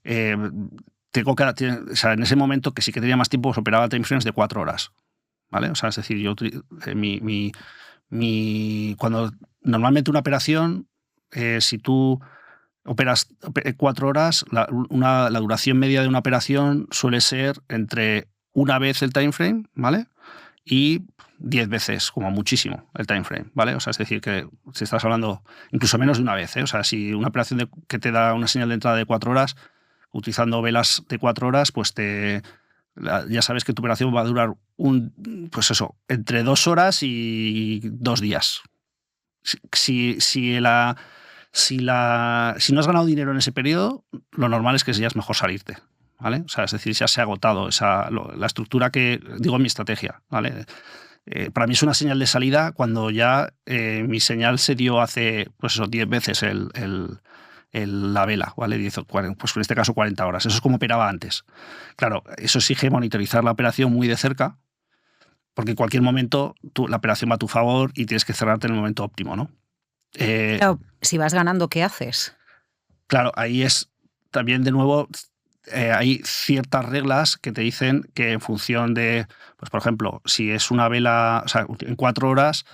tengo que, o sea, en ese momento que sí que tenía más tiempo, pues operaba timeframes de 4 horas, ¿vale? O sea, es decir, yo cuando normalmente una operación, si tú operas 4 horas, la duración media de una operación suele ser entre una vez el timeframe, ¿vale? Y 10 veces, como muchísimo, el timeframe, ¿vale? O sea, es decir, que si estás hablando incluso menos de una vez, ¿eh? O sea, si una operación que te da una señal de entrada de 4 horas, utilizando velas de 4 horas, pues ya sabes que tu operación va a durar pues eso, entre 2 horas y 2 días. Si no has ganado dinero en ese periodo, lo normal es que ya es mejor salirte, ¿vale? O sea, es decir, ya se ha agotado la estructura que digo en mi estrategia, ¿vale? Para mí es una señal de salida cuando ya mi señal se dio hace, pues eso, 10 veces la vela, ¿vale? 10 o 40, pues en este caso 40 horas. Eso es como operaba antes. Claro, eso exige monitorizar la operación muy de cerca, porque en cualquier momento la operación va a tu favor y tienes que cerrarte en el momento óptimo, ¿no? Claro, si vas ganando, ¿qué haces? Claro, ahí es también de nuevo, hay ciertas reglas que te dicen que en función de, pues por ejemplo, si es una vela, o sea, en 4 horas,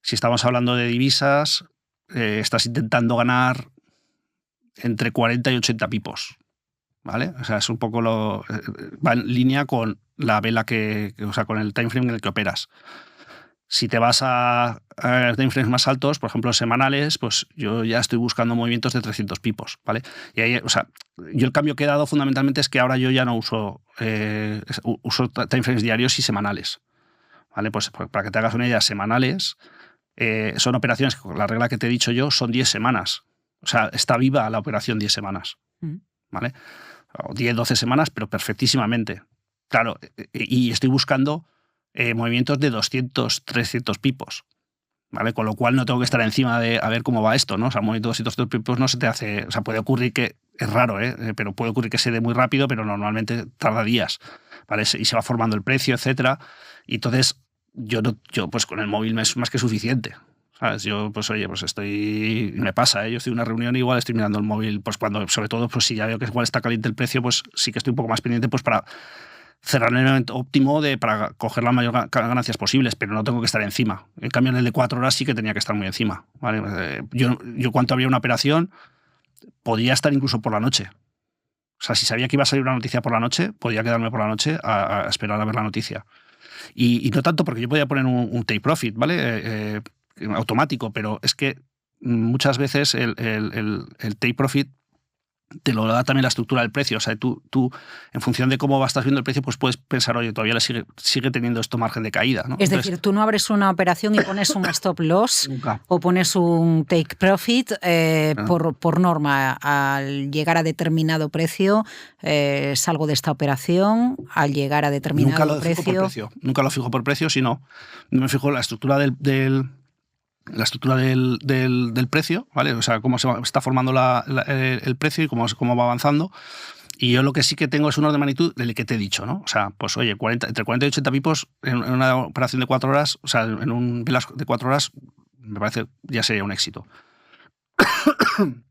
si estamos hablando de divisas, estás intentando ganar entre 40 y 80 pipos, ¿vale? O sea, es un poco va en línea con la vela o sea, con el time frame en el que operas. Si te vas a timeframes más altos, por ejemplo, semanales, pues yo ya estoy buscando movimientos de 300 pipos, ¿vale? Y ahí, o sea, yo el cambio que he dado fundamentalmente es que ahora yo ya no uso timeframes diarios y semanales, ¿vale? Pues para que te hagas una idea, semanales son operaciones que, la regla que te he dicho yo, son 10 semanas. O sea, está viva la operación 10 semanas, ¿vale? O 10, 12 semanas, pero perfectísimamente. Claro, y estoy buscando movimientos de 200, 300 pipos, ¿vale? Con lo cual no tengo que estar encima de a ver cómo va esto, ¿no? O sea, un movimiento de 200, 300 pipos no se te hace... O sea, puede ocurrir que... Es raro, pero puede ocurrir que se dé muy rápido, pero normalmente tarda días, ¿vale? Y se va formando el precio, etcétera. Y entonces, yo pues con el móvil me es más que suficiente, ¿sabes? Yo, pues oye, pues me pasa, yo estoy en una reunión y igual estoy mirando el móvil, pues cuando, sobre todo, pues si ya veo que igual está caliente el precio, pues sí que estoy un poco más pendiente, pues para cerrar el momento óptimo para coger las mayores ganancias posibles, pero no tengo que estar encima. En cambio, en el de 4 horas sí que tenía que estar muy encima, ¿vale? Yo cuando había una operación podía estar incluso por la noche. O sea, si sabía que iba a salir una noticia por la noche, podía quedarme por la noche a esperar a ver la noticia. Y no tanto porque yo podía poner un take profit, ¿vale? Automático, pero es que muchas veces el take profit te lo da también la estructura del precio. O sea, tú en función de cómo estás viendo el precio, pues puedes pensar, oye, todavía sigue teniendo esto margen de caída, ¿no? Es decir, tú no abres una operación y pones un stop loss Nunca. O pones un take profit por norma. Al llegar a determinado precio, salgo de esta operación. Al llegar a determinado precio... Nunca lo fijo por precio, sino me fijo en la estructura del precio, ¿vale? O sea, cómo se está formando el precio y cómo va avanzando. Y yo lo que sí que tengo es un orden de magnitud del que te he dicho, ¿no? O sea, pues oye, entre 40 y 80 pipos en una operación de 4 horas, o sea, en un velas de 4 horas, me parece ya sería un éxito. En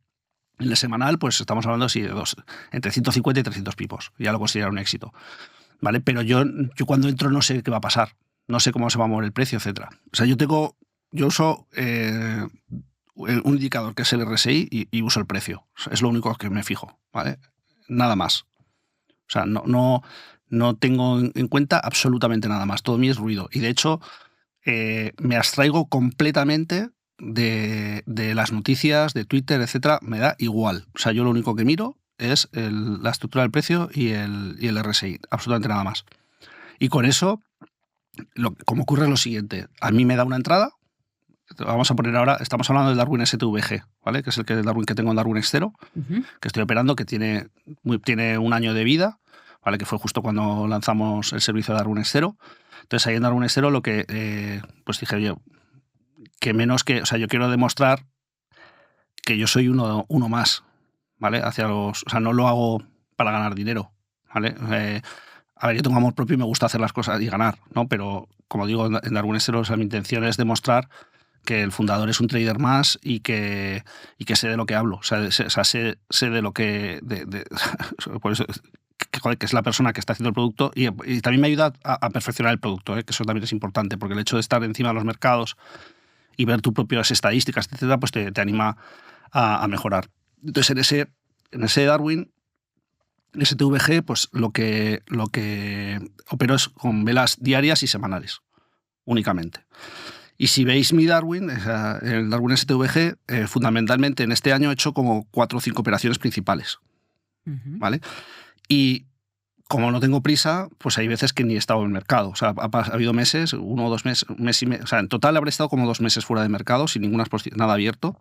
el semanal, pues estamos hablando así de entre 150 y 300 pipos. Ya lo considero un éxito, ¿vale? Pero yo cuando entro no sé qué va a pasar. No sé cómo se va a mover el precio, etcétera. O sea, yo uso un indicador que es el RSI y uso el precio. Es lo único que me fijo, ¿vale? Nada más. O sea, no tengo en cuenta absolutamente nada más. Todo mío es ruido. Y de hecho, me abstraigo completamente de las noticias, de Twitter, etcétera. Me da igual. O sea, yo lo único que miro es la estructura del precio y el RSI. Absolutamente nada más. Y con eso, como ocurre es lo siguiente. A mí me da una entrada. Vamos a poner ahora, estamos hablando del Darwin STVG, ¿vale? Que es el Darwin que tengo en Darwin X0, que estoy operando, que tiene un año de vida, ¿vale? Que fue justo cuando lanzamos el servicio de Darwin X0. Entonces ahí en Darwin X0 lo que pues dije yo, que menos que, o sea, yo quiero demostrar que yo soy uno más, ¿vale? O sea, no lo hago para ganar dinero, ¿vale? A ver, yo tengo amor propio y me gusta hacer las cosas y ganar, ¿no? Pero, como digo, en Darwin Estero, o sea, mi intención es demostrar que el fundador es un trader más y que sé de lo que hablo. O sea, sé de lo que... por eso, que es la persona que está haciendo el producto y también me ayuda a perfeccionar el producto, que eso también es importante, porque el hecho de estar encima de los mercados y ver tus propias estadísticas, etcétera, pues te anima a mejorar. Entonces, en ese Darwin, en ese TVG, pues lo que opero es con velas diarias y semanales, únicamente. Y si veis mi Darwin, el Darwin STVG, fundamentalmente en este año he hecho como 4 o 5 operaciones principales, ¿vale? Y como no tengo prisa, pues hay veces que ni he estado en el mercado. O sea, ha habido meses, 1 o 2 meses, un mes y medio. O sea, en total habré estado como 2 meses fuera de mercado, sin nada abierto.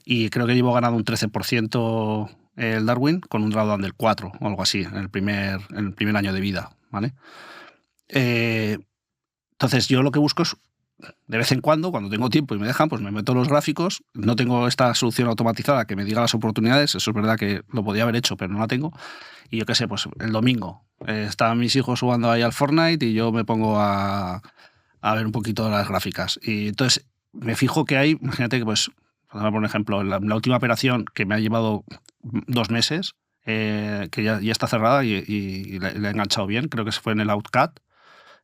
Y creo que llevo ganado un 13% el Darwin con un drawdown del 4 o algo así en el primer año de vida, ¿vale? Entonces yo lo que busco es, de vez en cuando tengo tiempo y me dejan, pues me meto los gráficos. No tengo esta solución automatizada que me diga las oportunidades. Eso es verdad que lo podía haber hecho, pero no la tengo. Y yo qué sé, pues el domingo están mis hijos jugando ahí al Fortnite y yo me pongo a ver un poquito las gráficas. Y entonces me fijo que hay, imagínate que pues, por ejemplo, la última operación que me ha llevado 2 meses, que ya está cerrada y la he enganchado bien, creo que fue en el Outcat.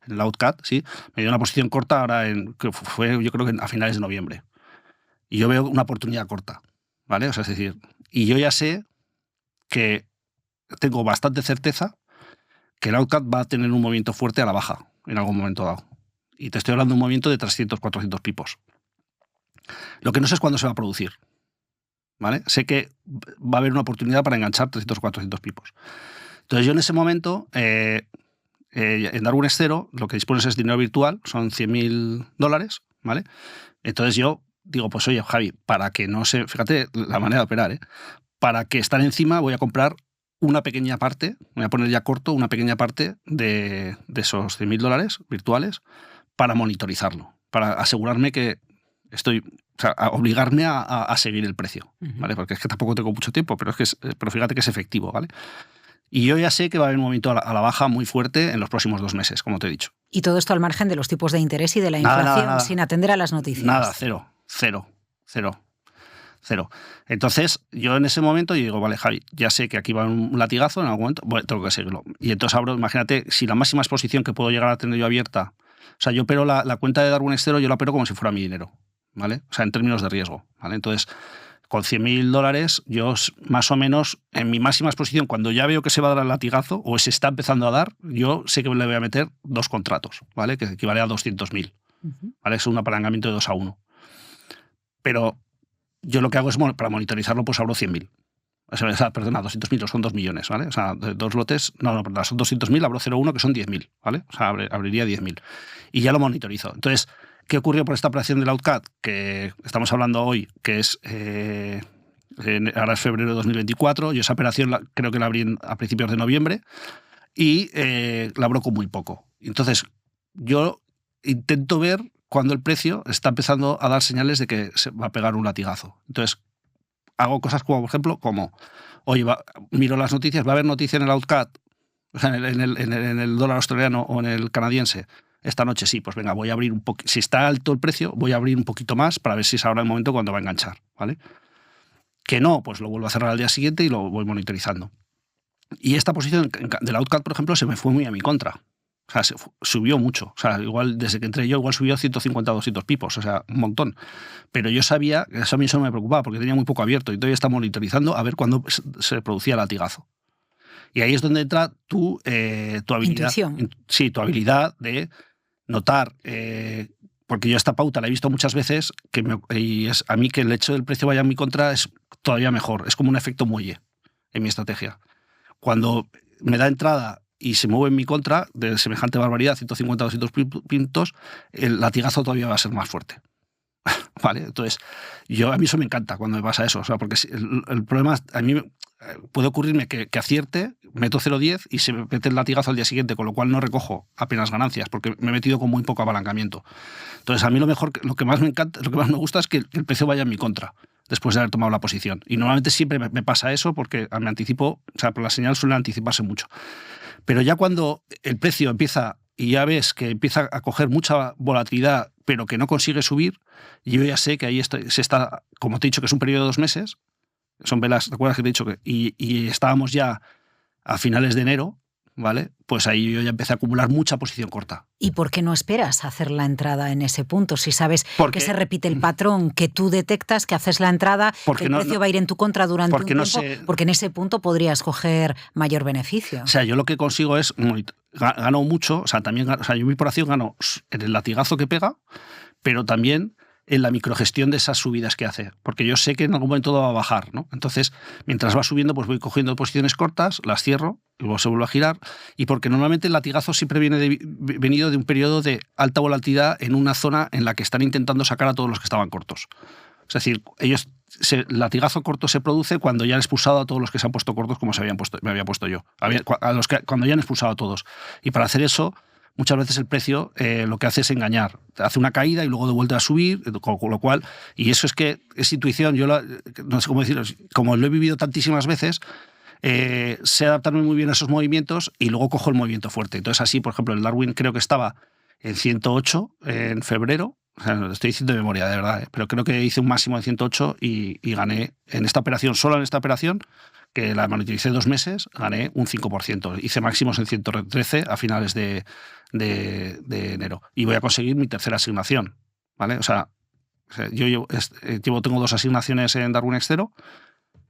En el Outcat, sí, me dio una posición corta ahora, que fue yo creo que a finales de noviembre. Y yo veo una oportunidad corta, ¿vale? O sea, es decir, y yo ya sé que tengo bastante certeza que el Outcat va a tener un movimiento fuerte a la baja en algún momento dado. Y te estoy hablando de un movimiento de 300, 400 pipos. Lo que no sé es cuándo se va a producir, ¿vale? Sé que va a haber una oportunidad para enganchar 300, 400 pipos. Entonces yo en ese momento... en Darwin Estero lo que dispones es dinero virtual, son $100.000, ¿vale? Entonces yo digo, pues oye, Javi, para que no se... Fíjate la manera de operar, para que estar encima voy a comprar una pequeña parte, voy a poner ya corto una pequeña parte de esos $100.000 virtuales para monitorizarlo, para asegurarme que estoy... O sea, a obligarme a seguir el precio, ¿vale? Porque es que tampoco tengo mucho tiempo, pero fíjate que es efectivo, ¿vale? Y yo ya sé que va a haber un movimiento a la baja muy fuerte en los próximos 2 meses, como te he dicho. Y todo esto al margen de los tipos de interés y de la inflación, nada. sin atender a las noticias. Nada, cero. Entonces, yo en ese momento digo, vale, Javi, ya sé que aquí va un latigazo en algún momento, bueno, tengo que seguirlo. Y entonces abro, imagínate, si la máxima exposición que puedo llegar a tener yo abierta, o sea, yo opero la cuenta de Darwin Estero, yo la opero como si fuera mi dinero, ¿vale? O sea, en términos de riesgo, ¿vale? Entonces, con $100.000, yo más o menos, en mi máxima exposición, cuando ya veo que se va a dar el latigazo o se está empezando a dar, yo sé que le voy a meter 2 contratos, ¿vale? Que equivale a 200.000, ¿vale? Es un apalancamiento de 2 a 1. Pero yo lo que hago es, para monitorizarlo, pues abro 100.000. O sea, perdona, 200.000, son 2 millones, ¿vale? O sea, 2 lotes, perdón, son 200.000, abro 0,1, que son 10.000, ¿vale? O sea, abriría 10.000. Y ya lo monitorizo. Entonces, ¿qué ocurrió por esta operación del Outcat? Que estamos hablando hoy, que es ahora es febrero de 2024. Yo esa operación creo que la abrí a principios de noviembre y la abro con muy poco. Entonces, yo intento ver cuando el precio está empezando a dar señales de que se va a pegar un latigazo. Entonces, hago cosas como, por ejemplo, oye, miro las noticias, va a haber noticia en el Outcat, o sea, en el dólar australiano o en el canadiense. Esta noche sí, pues venga, voy a abrir un poco. Si está alto el precio, voy a abrir un poquito más para ver si es ahora el momento cuando va a enganchar, ¿vale? Que no, pues lo vuelvo a cerrar al día siguiente y lo voy monitorizando. Y esta posición del Outcat, por ejemplo, se me fue muy a mi contra. O sea, subió mucho. O sea, igual desde que entré yo, igual subió 150 o 200 pipos, o sea, un montón. Pero yo sabía que eso a mí no me preocupaba porque tenía muy poco abierto y todavía está monitorizando a ver cuándo se producía el latigazo. Y ahí es donde entra tu habilidad. Intuición. Sí, tu habilidad de notar, porque yo esta pauta la he visto muchas veces, y es a mí que el hecho del precio vaya en mi contra es todavía mejor. Es como un efecto muelle en mi estrategia. Cuando me da entrada y se mueve en mi contra, de semejante barbaridad, 150 o 200 puntos, el latigazo todavía va a ser más fuerte. ¿Vale? Entonces, a mí eso me encanta cuando me pasa eso. O sea, porque el problema, a mí puede ocurrirme que acierte, meto 0,10 y se me mete el latigazo al día siguiente, con lo cual no recojo apenas ganancias, porque me he metido con muy poco apalancamiento. Entonces, a mí lo que más me encanta, lo que más me gusta es que el precio vaya en mi contra. después de haber tomado la posición. Y normalmente siempre me pasa eso porque me anticipo, o sea, por la señal suele anticiparse mucho. Pero ya cuando el precio empieza y ya ves que empieza a coger mucha volatilidad, pero que no consigue subir, yo ya sé que ahí se está, como te he dicho, que es un periodo de 2 meses, son velas, ¿te acuerdas que te he dicho que y estábamos ya a finales de enero, ¿vale? Pues ahí yo ya empecé a acumular mucha posición corta. ¿Y por qué no esperas a hacer la entrada en ese punto? Si sabes que se repite el patrón, que tú detectas, que haces la entrada, que el precio va a ir en tu contra durante un tiempo, porque en ese punto podrías coger mayor beneficio. O sea, yo lo que consigo es, gano mucho, o sea, también, o sea, yo mi operación gano en el latigazo que pega, pero también en la microgestión de esas subidas que hace, porque yo sé que en algún momento va a bajar, ¿no? Entonces, mientras va subiendo, pues voy cogiendo posiciones cortas, las cierro, y luego se vuelve a girar, y porque normalmente el latigazo siempre venido de un periodo de alta volatilidad en una zona en la que están intentando sacar a todos los que estaban cortos. Es decir, el latigazo corto se produce cuando ya han expulsado a todos los que se han puesto cortos como me había puesto yo, cuando ya han expulsado a todos. Y para hacer eso, muchas veces el precio lo que hace es engañar. Hace una caída y luego de vuelta a subir, con lo cual, y eso es que es intuición, yo no sé cómo decirlo, como lo he vivido tantísimas veces, sé adaptarme muy bien a esos movimientos y luego cojo el movimiento fuerte. Entonces así, por ejemplo, el Darwin creo que estaba en 108 en febrero, o sea, lo estoy diciendo de memoria, de verdad, pero creo que hice un máximo de 108 y gané en esta operación, solo en esta operación, que la monetilicé 2 meses, gané un 5%. Hice máximos en 113 a finales de enero. Y voy a conseguir mi tercera asignación, ¿vale? O sea, yo tengo 2 asignaciones en Darwin X0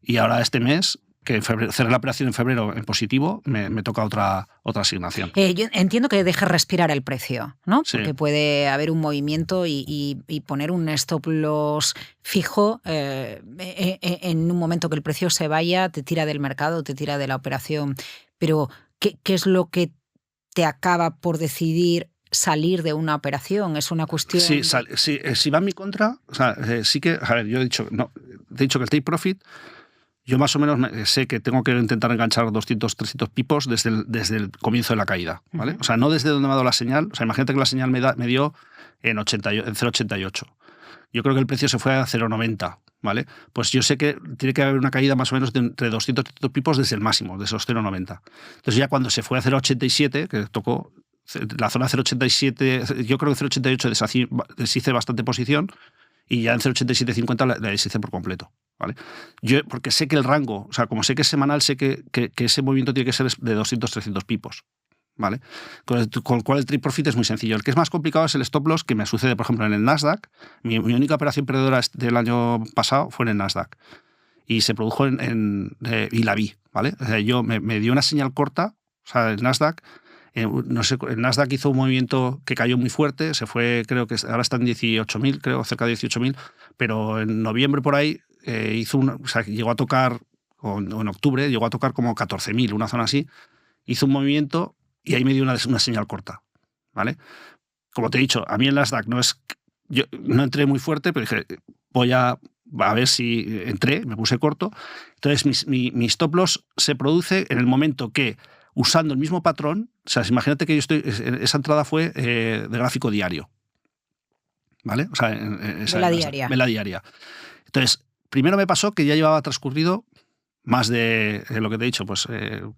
y ahora este mes, que cerré la operación en febrero en positivo, me toca otra asignación. Yo entiendo que dejes respirar el precio, ¿no? Sí. Porque puede haber un movimiento y poner un stop loss fijo en un momento que el precio se vaya, te tira del mercado, te tira de la operación. Pero, ¿qué es lo que te acaba por decidir salir de una operación? Es una cuestión... Sí, si va en mi contra, o sea, sí que... A ver, yo he dicho que el take profit... Yo más o menos sé que tengo que intentar enganchar 200, 300 pipos desde el comienzo de la caída, ¿vale? O sea, no desde donde me ha dado la señal. O sea, imagínate que la señal me dio en 0,88. Yo creo que el precio se fue a 0,90, ¿vale? Pues yo sé que tiene que haber una caída más o menos de entre 200 y 300 pipos desde el máximo, de esos 0,90. Entonces ya cuando se fue a 0,87, que tocó la zona 0,87, yo creo que 0,88 deshice bastante posición, y ya en 0,8750 la deshice por completo, ¿vale? Yo, porque sé que el rango, o sea, como sé que es semanal, sé que ese movimiento tiene que ser de 200, 300 pipos, ¿vale? Con el cual el trade profit es muy sencillo. El que es más complicado es el stop loss, que me sucede, por ejemplo, en el Nasdaq. Mi única operación perdedora del año pasado fue en el Nasdaq. Y se produjo y la vi, ¿vale? O sea, me dio una señal corta, o sea, el Nasdaq... no sé, el Nasdaq hizo un movimiento que cayó muy fuerte, se fue, creo que ahora está en 18.000, creo, cerca de 18.000, pero en noviembre por ahí llegó a tocar, o en octubre, llegó a tocar como 14.000, una zona así, hizo un movimiento y ahí me dio una señal corta, ¿vale? Como te he dicho, a mí el Nasdaq yo no entré muy fuerte, pero dije, voy a ver si entré, me puse corto. Entonces mi stop loss se produce en el momento que, usando el mismo patrón, o sea, imagínate que esa entrada fue de gráfico diario, ¿vale? O sea, vela diaria. Entonces, primero me pasó que ya llevaba transcurrido más de lo que te he dicho, pues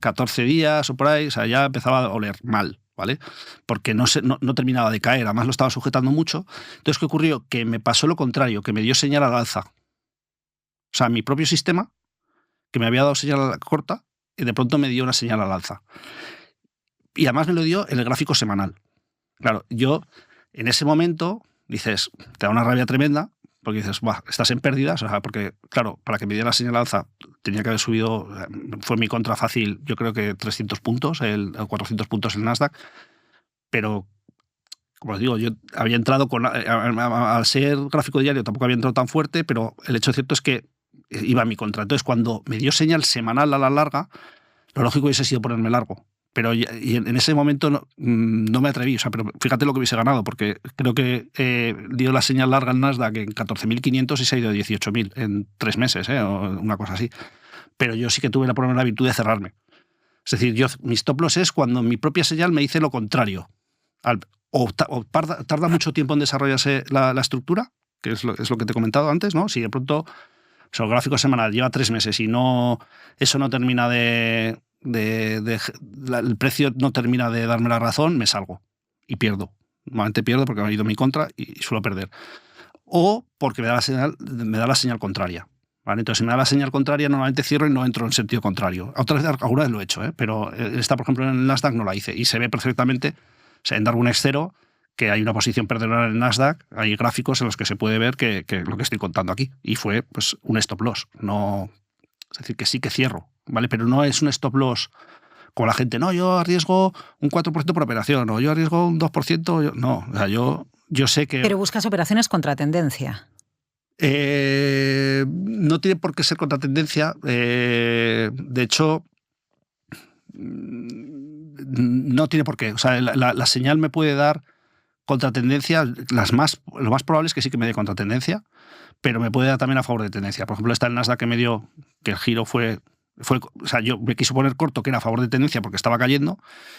14 días o por ahí, o sea, ya empezaba a oler mal, ¿vale? Porque no terminaba de caer, además lo estaba sujetando mucho. Entonces, ¿qué ocurrió? Que me pasó lo contrario, que me dio señal al alza. O sea, mi propio sistema, que me había dado señal corta, y de pronto me dio una señal al alza. Y además me lo dio en el gráfico semanal. Claro, yo en ese momento dices, te da una rabia tremenda, porque dices, estás en pérdidas, o sea, porque, claro, para que me diera la señal al alza tenía que haber subido, fue mi contra fácil, yo creo que 300 puntos, 400 puntos el Nasdaq, pero, como os digo, yo había entrado al ser gráfico diario tampoco había entrado tan fuerte, pero el hecho cierto es que iba a mi contra. Entonces, cuando me dio señal semanal a la larga, lo lógico hubiese sido ponerme largo. Pero en ese momento no me atreví. O sea, pero fíjate lo que hubiese ganado, porque creo que dio la señal larga al Nasdaq en 14.500 y se ha ido a 18.000 en 3 meses, o una cosa así. Pero yo sí que tuve la virtud de cerrarme. Es decir, mi stop loss es cuando mi propia señal me dice lo contrario. O tarda mucho tiempo en desarrollarse la estructura, que es lo que te he comentado antes, ¿no? Si de pronto O sea, el gráfico semanal lleva 3 meses y eso no termina el precio no termina de darme la razón, me salgo y pierdo. Normalmente pierdo porque me ha ido en mi contra y suelo perder. O porque me da la señal contraria. ¿Vale? Entonces, si me da la señal contraria, normalmente cierro y no entro en sentido contrario. Alguna vez lo he hecho, pero esta, por ejemplo, en el Nasdaq no la hice. Y se ve perfectamente, o sea, en Darwinex 0, que hay una posición perdedora en el Nasdaq, hay gráficos en los que se puede ver que lo que estoy contando aquí. Y fue pues un stop loss. No, es decir, que sí que cierro, ¿vale? Pero no es un stop loss como la gente, no, yo arriesgo un 4% por operación, o yo arriesgo un 2%. No, o sea, yo sé que... Pero buscas operaciones contra tendencia. No tiene por qué ser contra tendencia. De hecho, no tiene por qué. O sea, la señal me puede dar contra tendencia. Lo más probable es que sí que me dé contra tendencia, pero me puede dar también a favor de tendencia. Por ejemplo, está el Nasdaq que me dio, que el giro fue, o sea, yo me quiso poner corto que era a favor de tendencia porque estaba cayendo,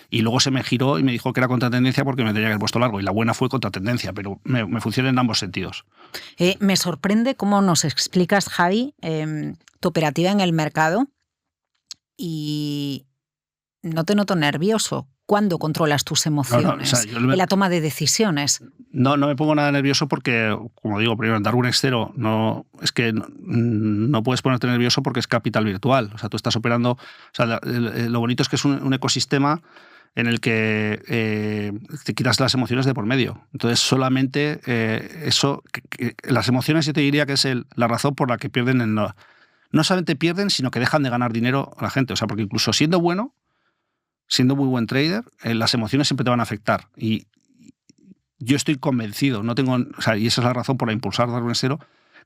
y luego se me giró y me dijo que era contra tendencia porque me tenía que haber puesto largo, y la buena fue contra tendencia, pero me funciona en ambos sentidos. Me sorprende cómo nos explicas, Javi, tu operativa en el mercado, y no te noto nervioso. ¿Cuándo controlas tus emociones? O sea, en la toma de decisiones. No me pongo nada nervioso porque, como digo, primero en Darwinex 0 es que no puedes ponerte nervioso porque es capital virtual. O sea, tú estás operando... O sea, lo bonito es que es un ecosistema en el que te quitas las emociones de por medio. Entonces, solamente las emociones yo te diría que es la razón por la que pierden no solamente pierden, sino que dejan de ganar dinero a la gente. O sea, porque incluso siendo muy buen trader, las emociones siempre te van a afectar. Y yo estoy convencido, y esa es la razón por la impulsar Darwinex 0,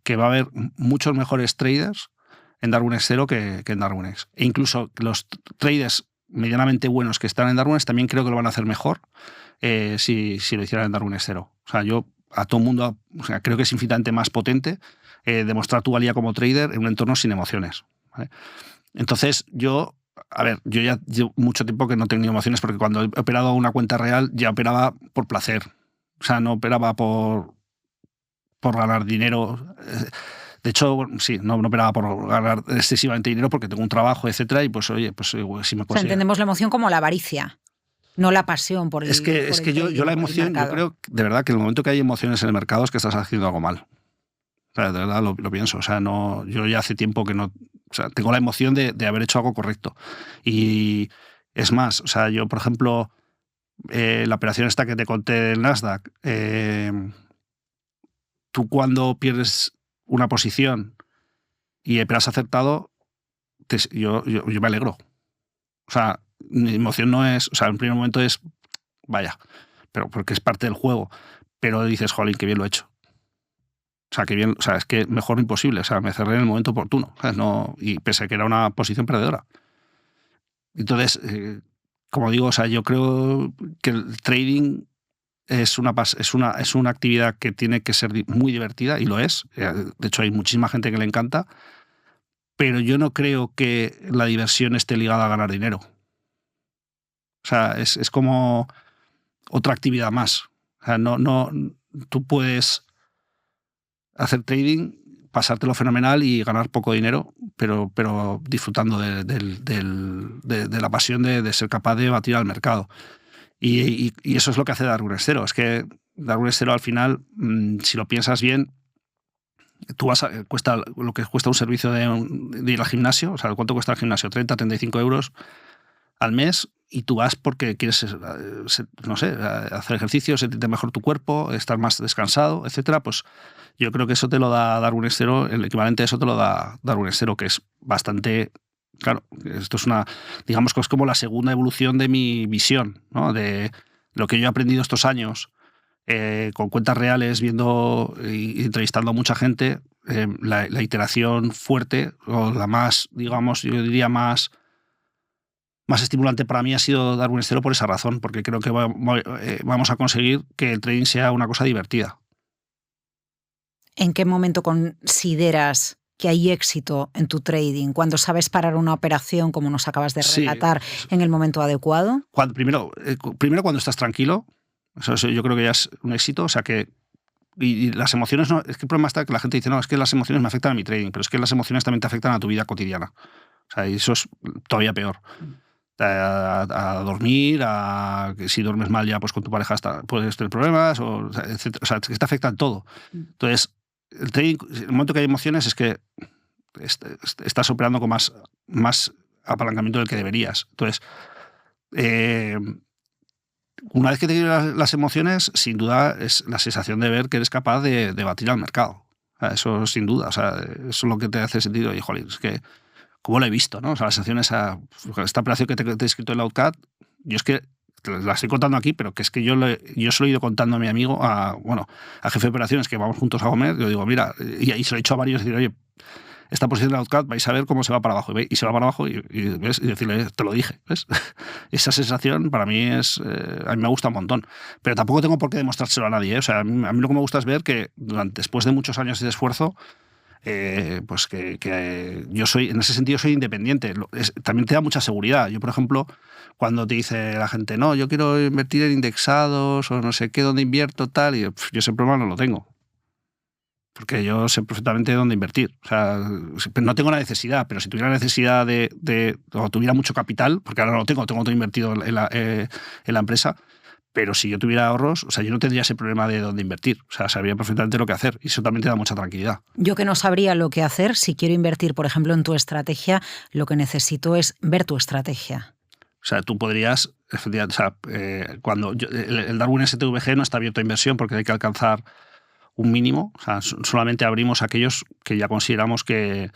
que va a haber muchos mejores traders en Darwinex 0 que en Darwinex. E incluso los traders medianamente buenos que están en Darwinex también creo que lo van a hacer mejor si lo hicieran en Darwinex 0. O sea, yo a todo el mundo, creo que es infinitamente más potente demostrar tu valía como trader en un entorno sin emociones, ¿vale? Entonces, yo ya llevo mucho tiempo que no he tenido emociones, porque cuando he operado una cuenta real ya operaba por placer. O sea, no operaba por ganar dinero. De hecho, sí, no operaba por ganar excesivamente dinero porque tengo un trabajo, etcétera, y pues, oye, pues si me consigo. O sea, entendemos la emoción como la avaricia, no la pasión por el Es que yo la emoción, yo creo de verdad que en el momento que hay emociones en el mercado es que estás haciendo algo mal. O sea, de verdad lo pienso. O sea, yo ya hace tiempo que no... O sea, tengo la emoción de haber hecho algo correcto. Y es más, o sea, yo, por ejemplo, la operación esta que te conté del Nasdaq, tú cuando pierdes una posición y has acertado, yo me alegro. O sea, mi emoción no es... O sea, en primer momento es, vaya, pero porque es parte del juego. Pero dices, jolín, qué bien lo he hecho. O sea, que bien, o sea, es que mejor imposible. O sea, me cerré en el momento oportuno. ¿Sabes? Y pese a que era una posición perdedora. Entonces, como digo, o sea, yo creo que el trading es una actividad que tiene que ser muy divertida, y lo es. De hecho, hay muchísima gente que le encanta. Pero yo no creo que la diversión esté ligada a ganar dinero. O sea, es como otra actividad más. O sea, tú puedes hacer trading, pasártelo fenomenal y ganar poco dinero, pero disfrutando de la pasión de ser capaz de batir al mercado. Y eso es lo que hace Darwinex 0. Es que Darwinex 0 al final, si lo piensas bien, tú cuesta lo que cuesta un servicio de ir al gimnasio. O sea, ¿cuánto cuesta el gimnasio? 30, 35 euros al mes, y tú vas porque quieres, no sé, hacer ejercicio, sentirte mejor tu cuerpo, estar más descansado, etcétera. Pues yo creo que eso te lo da Darwinex 0, el equivalente a eso te lo da Darwinex 0, que es bastante... Claro, esto es digamos que es como la segunda evolución de mi visión, ¿no? De lo que yo he aprendido estos años con cuentas reales, viendo y entrevistando a mucha gente. La iteración fuerte, o la más, digamos, yo diría más estimulante para mí, ha sido Darwinex 0 por esa razón, porque creo que vamos a conseguir que el trading sea una cosa divertida. ¿En qué momento consideras que hay éxito en tu trading? ¿Cuando sabes parar una operación, como nos acabas de relatar, en el momento adecuado? Primero cuando estás tranquilo, eso yo creo que ya es un éxito. O sea, que y las emociones no, es que el problema está que la gente dice, no, es que las emociones me afectan a mi trading, pero es que las emociones también te afectan a tu vida cotidiana. O sea, y eso es todavía peor. A dormir, a que si duermes mal ya pues con tu pareja puedes tener problemas, etc. O sea, que te afecta en todo. Entonces, el trading, el momento que hay emociones es que estás operando con más apalancamiento del que deberías. Entonces, una vez que te llegan las emociones, sin duda es la sensación de ver que eres capaz de batir al mercado. O sea, eso sin duda. O sea, eso es lo que te hace sentido. Y, joder, es que como lo he visto, ¿no? O sea, la sensación esta operación que te he escrito en la Outcat, yo es que la estoy contando aquí, pero que es que yo se lo he ido contando a mi amigo, a jefe de operaciones, que vamos juntos a comer, yo digo, mira, y se lo he dicho a varios, decir, oye, esta posición de la Outcat vais a ver cómo se va para abajo, y se va para abajo, ¿ves? Y decirle, te lo dije, ¿ves? Esa sensación para mí a mí me gusta un montón, pero tampoco tengo por qué demostrárselo a nadie, ¿eh? O sea, a mí lo que me gusta es ver que después de muchos años de esfuerzo, pues que yo soy, en ese sentido soy independiente. También te da mucha seguridad. Yo, por ejemplo, cuando te dice la gente, no, yo quiero invertir en indexados o no sé qué, dónde invierto, tal, y yo ese problema no lo tengo. Porque yo sé perfectamente dónde invertir. O sea, no tengo la necesidad, pero si tuviera necesidad o tuviera mucho capital, porque ahora no lo tengo todo invertido en la empresa, pero si yo tuviera ahorros, o sea, yo no tendría ese problema de dónde invertir. O sea, sabría perfectamente lo que hacer y eso también te da mucha tranquilidad. Yo que no sabría lo que hacer, si quiero invertir, por ejemplo, en tu estrategia, lo que necesito es ver tu estrategia. O sea, tú podrías, efectivamente, o sea, cuando el Darwin STVG no está abierto a inversión porque hay que alcanzar un mínimo. O sea, solamente abrimos aquellos que ya consideramos que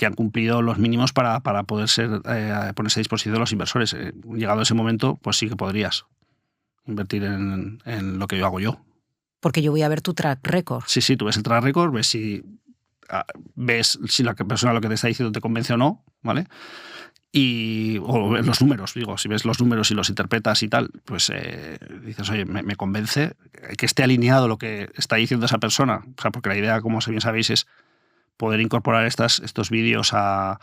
han cumplido los mínimos para poder ponerse a disposición de los inversores. Llegado ese momento, pues sí que podrías invertir en lo que yo hago yo. Porque yo voy a ver tu track record. Sí, tú ves el track record, ves si la persona lo que te está diciendo te convence o no, ¿vale? O los números, digo, si ves los números y los interpretas y tal, pues dices, oye, me convence que esté alineado lo que está diciendo esa persona. O sea, porque la idea, como bien sabéis, es poder incorporar estos vídeos a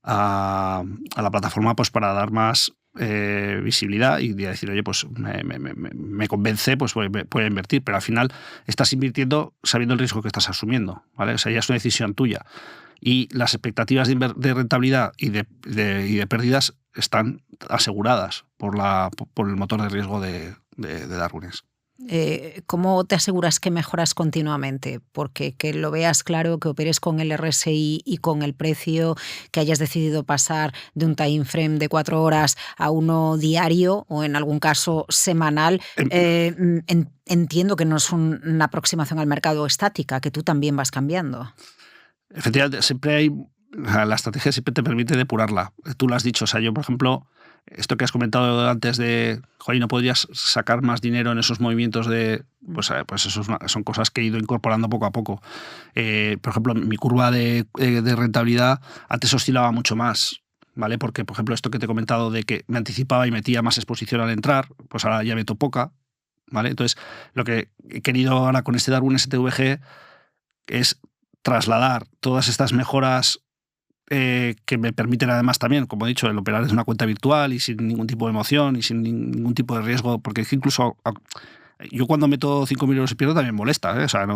la plataforma pues para dar más visibilidad y decir, oye, pues me convence, pues puede invertir, pero al final estás invirtiendo sabiendo el riesgo que estás asumiendo, ¿vale? O sea, ya es una decisión tuya. Y las expectativas de rentabilidad y de pérdidas están aseguradas por el motor de riesgo de Darwin. ¿Cómo te aseguras que mejoras continuamente? Porque que lo veas claro, que operes con el RSI y con el precio, que hayas decidido pasar de un time frame de 4 horas a uno diario o en algún caso semanal. Entiendo que no es una aproximación al mercado estática, que tú también vas cambiando. Efectivamente, siempre hay. La estrategia siempre te permite depurarla. Tú lo has dicho. O sea, yo, por ejemplo, esto que has comentado antes de, joder, ¿no podrías sacar más dinero en esos movimientos de...? Pues eso son cosas que he ido incorporando poco a poco. Por ejemplo, mi curva de rentabilidad antes oscilaba mucho más, ¿vale? Porque, por ejemplo, esto que te he comentado de que me anticipaba y metía más exposición al entrar, pues ahora ya meto poca, ¿vale? Entonces, lo que he querido ahora con este Darwin STVG es trasladar todas estas mejoras que me permiten además también, como he dicho, el operar desde una cuenta virtual y sin ningún tipo de emoción y sin ningún tipo de riesgo, porque incluso yo cuando meto 5.000 euros y pierdo también molesta, ¿eh? O sea,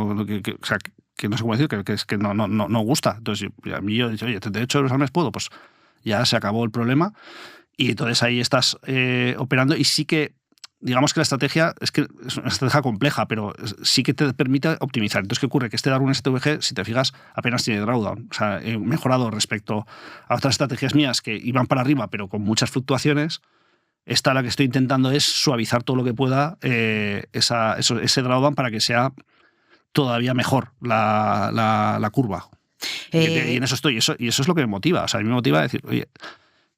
que no sé cómo decir, que es que no gusta. Entonces, a mí yo digo, oye, 38 euros al mes puedo, pues ya se acabó el problema y entonces ahí estás operando y sí que digamos que la estrategia es una estrategia compleja, pero sí que te permite optimizar. Entonces, ¿qué ocurre? Que este Darwin STVG, si te fijas, apenas tiene drawdown. O sea, he mejorado respecto a otras estrategias mías que iban para arriba, pero con muchas fluctuaciones. Esta la que estoy intentando es suavizar todo lo que pueda ese drawdown para que sea todavía mejor la curva. Y en eso estoy. Y eso es lo que me motiva. O sea, a mí me motiva decir, oye,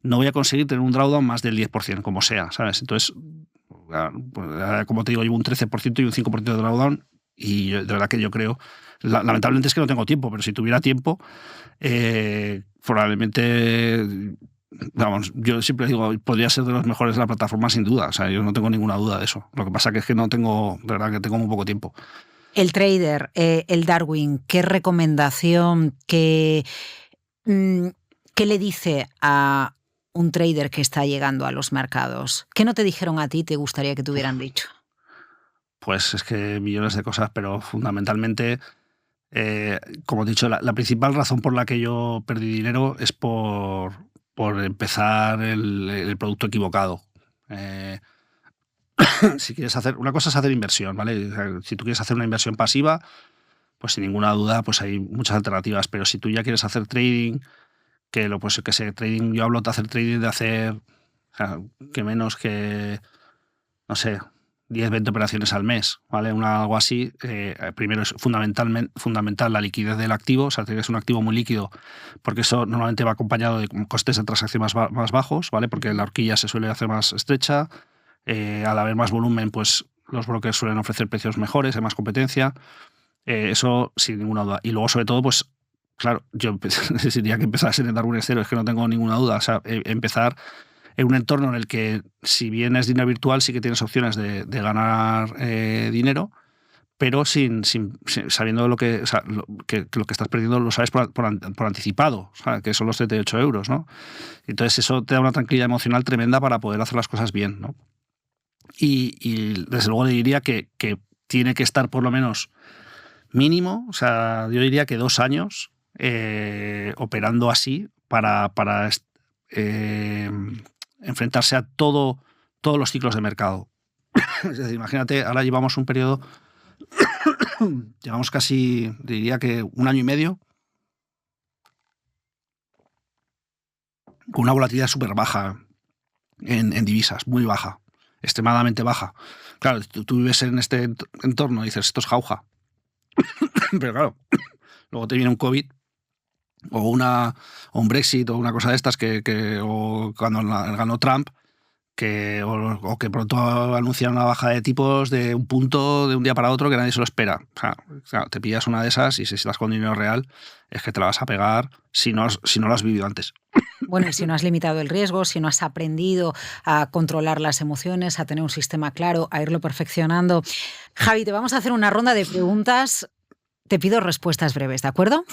no voy a conseguir tener un drawdown más del 10%, como sea, ¿sabes? Entonces, como te digo, llevo un 13% y un 5% de drawdown y de verdad que yo creo, lamentablemente es que no tengo tiempo, pero si tuviera tiempo, probablemente, vamos, yo siempre digo, podría ser de los mejores de la plataforma sin duda, o sea, yo no tengo ninguna duda de eso. Lo que pasa que es que no tengo, de verdad que tengo muy poco tiempo. El trader, el Darwin, ¿qué recomendación, qué le dice a un trader que está llegando a los mercados? ¿Qué no te dijeron a ti te gustaría que te hubieran dicho? Pues es que millones de cosas, pero fundamentalmente, como he dicho, la principal razón por la que yo perdí dinero es por empezar el producto equivocado. Si quieres hacer, una cosa es hacer inversión, ¿vale? O sea, si tú quieres hacer una inversión pasiva, pues sin ninguna duda, pues hay muchas alternativas. Pero si tú ya quieres hacer trading, que sé, trading, yo hablo de hacer trading de hacer, o sea, que menos que, no sé, 10, 20 operaciones al mes, ¿vale? Algo así. Primero es fundamental la liquidez del activo, o sea, tienes un activo muy líquido, porque eso normalmente va acompañado de costes de transacción más bajos, ¿vale? Porque la horquilla se suele hacer más estrecha. Al haber más volumen, pues los brokers suelen ofrecer precios mejores, hay más competencia. Eso sin ninguna duda. Y luego, sobre todo, pues claro, yo diría que empezar en el Darwin cero, es que no tengo ninguna duda. O sea, empezar en un entorno en el que, si bien es dinero virtual, sí que tienes opciones de ganar dinero, pero sabiendo lo que, o sea, lo que estás perdiendo lo sabes por anticipado, o sea, que son los 38 euros, ¿no? Entonces eso te da una tranquilidad emocional tremenda para poder hacer las cosas bien, ¿no? Y desde luego le diría que tiene que estar por lo menos mínimo, o sea, yo diría que 2 años operando así para enfrentarse a todos los ciclos de mercado. Es decir, imagínate, ahora llevamos un periodo, llevamos casi, diría que 1 año y medio, con una volatilidad súper baja en divisas, muy baja, extremadamente baja. Claro, tú vives en este entorno y dices, esto es jauja. Pero claro, luego te viene un COVID o un Brexit o una cosa de estas o cuando ganó Trump, o que pronto anunciaron una baja de tipos de un punto de un día para otro que nadie se lo espera. O sea, claro, te pillas una de esas y si estás con dinero real es que te la vas a pegar si no lo has vivido antes. Bueno, y si no has limitado el riesgo, si no has aprendido a controlar las emociones, a tener un sistema claro, a irlo perfeccionando. Javi, te vamos a hacer una ronda de preguntas. Te pido respuestas breves, ¿de acuerdo?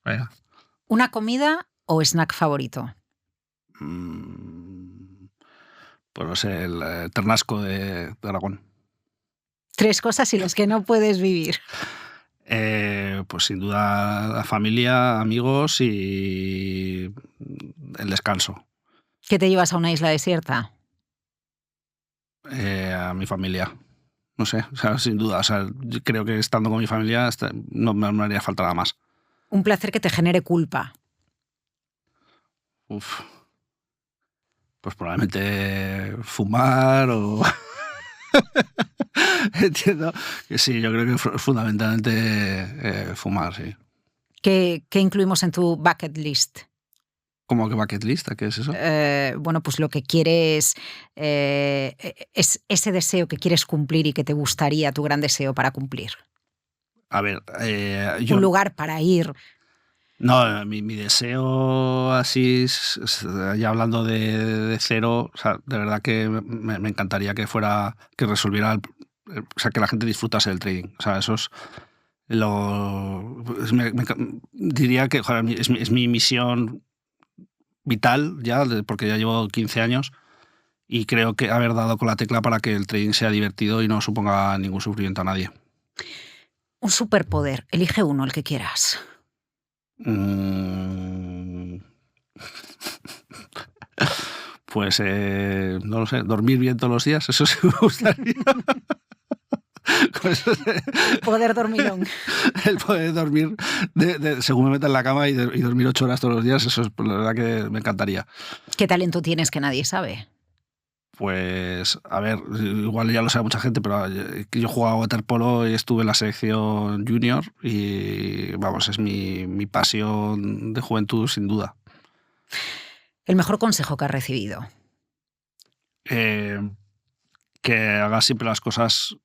Venga. ¿Una comida o snack favorito? Pues no sé, el ternasco de Aragón. 3 cosas sin las que no puedes vivir. Pues sin duda la familia, amigos y el descanso. ¿Qué te llevas a una isla desierta? A mi familia. No sé, o sea, sin duda. O sea, yo creo que estando con mi familia no me haría falta nada más. Un placer que te genere culpa. Uf. Pues probablemente fumar o... Entiendo que sí, yo creo que fundamentalmente fumar, sí. ¿Qué incluimos en tu bucket list? ¿Cómo que bucket list? ¿Qué es eso? Bueno, pues lo que quieres es ese deseo que quieres cumplir y que te gustaría, tu gran deseo para cumplir. A ver, un lugar para ir. No, mi deseo así, ya hablando de cero, o sea, de verdad que me encantaría que resolviera, o sea, que la gente disfrutase del trading. O sea, eso es diría que joder, es mi misión vital ya, porque ya llevo 15 años y creo que haber dado con la tecla para que el trading sea divertido y no suponga ningún sufrimiento a nadie. Un superpoder, elige uno, el que quieras. Pues no lo sé, dormir bien todos los días, eso sí me gustaría. Poder dormirón. El poder dormir, según me meta en la cama y dormir 8 horas todos los días, eso es la verdad que me encantaría. ¿Qué talento tienes que nadie sabe? Pues, a ver, igual ya lo sabe mucha gente, pero yo jugaba a waterpolo y estuve en la selección junior y, vamos, es mi pasión de juventud, sin duda. El mejor consejo que has recibido. Que haga siempre las cosas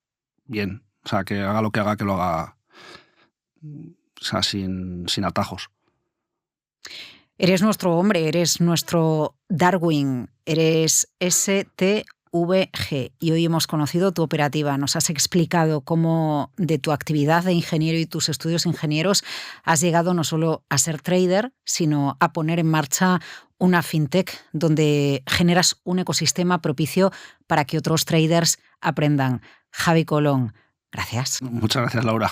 bien. O sea, que haga lo que haga, que lo haga, o sea, sin atajos. Eres nuestro hombre, eres nuestro Darwin, eres STVG y hoy hemos conocido tu operativa. Nos has explicado cómo de tu actividad de ingeniero y tus estudios ingenieros has llegado no solo a ser trader, sino a poner en marcha una fintech donde generas un ecosistema propicio para que otros traders aprendan. Javi Colón. Gracias. Muchas gracias, Laura.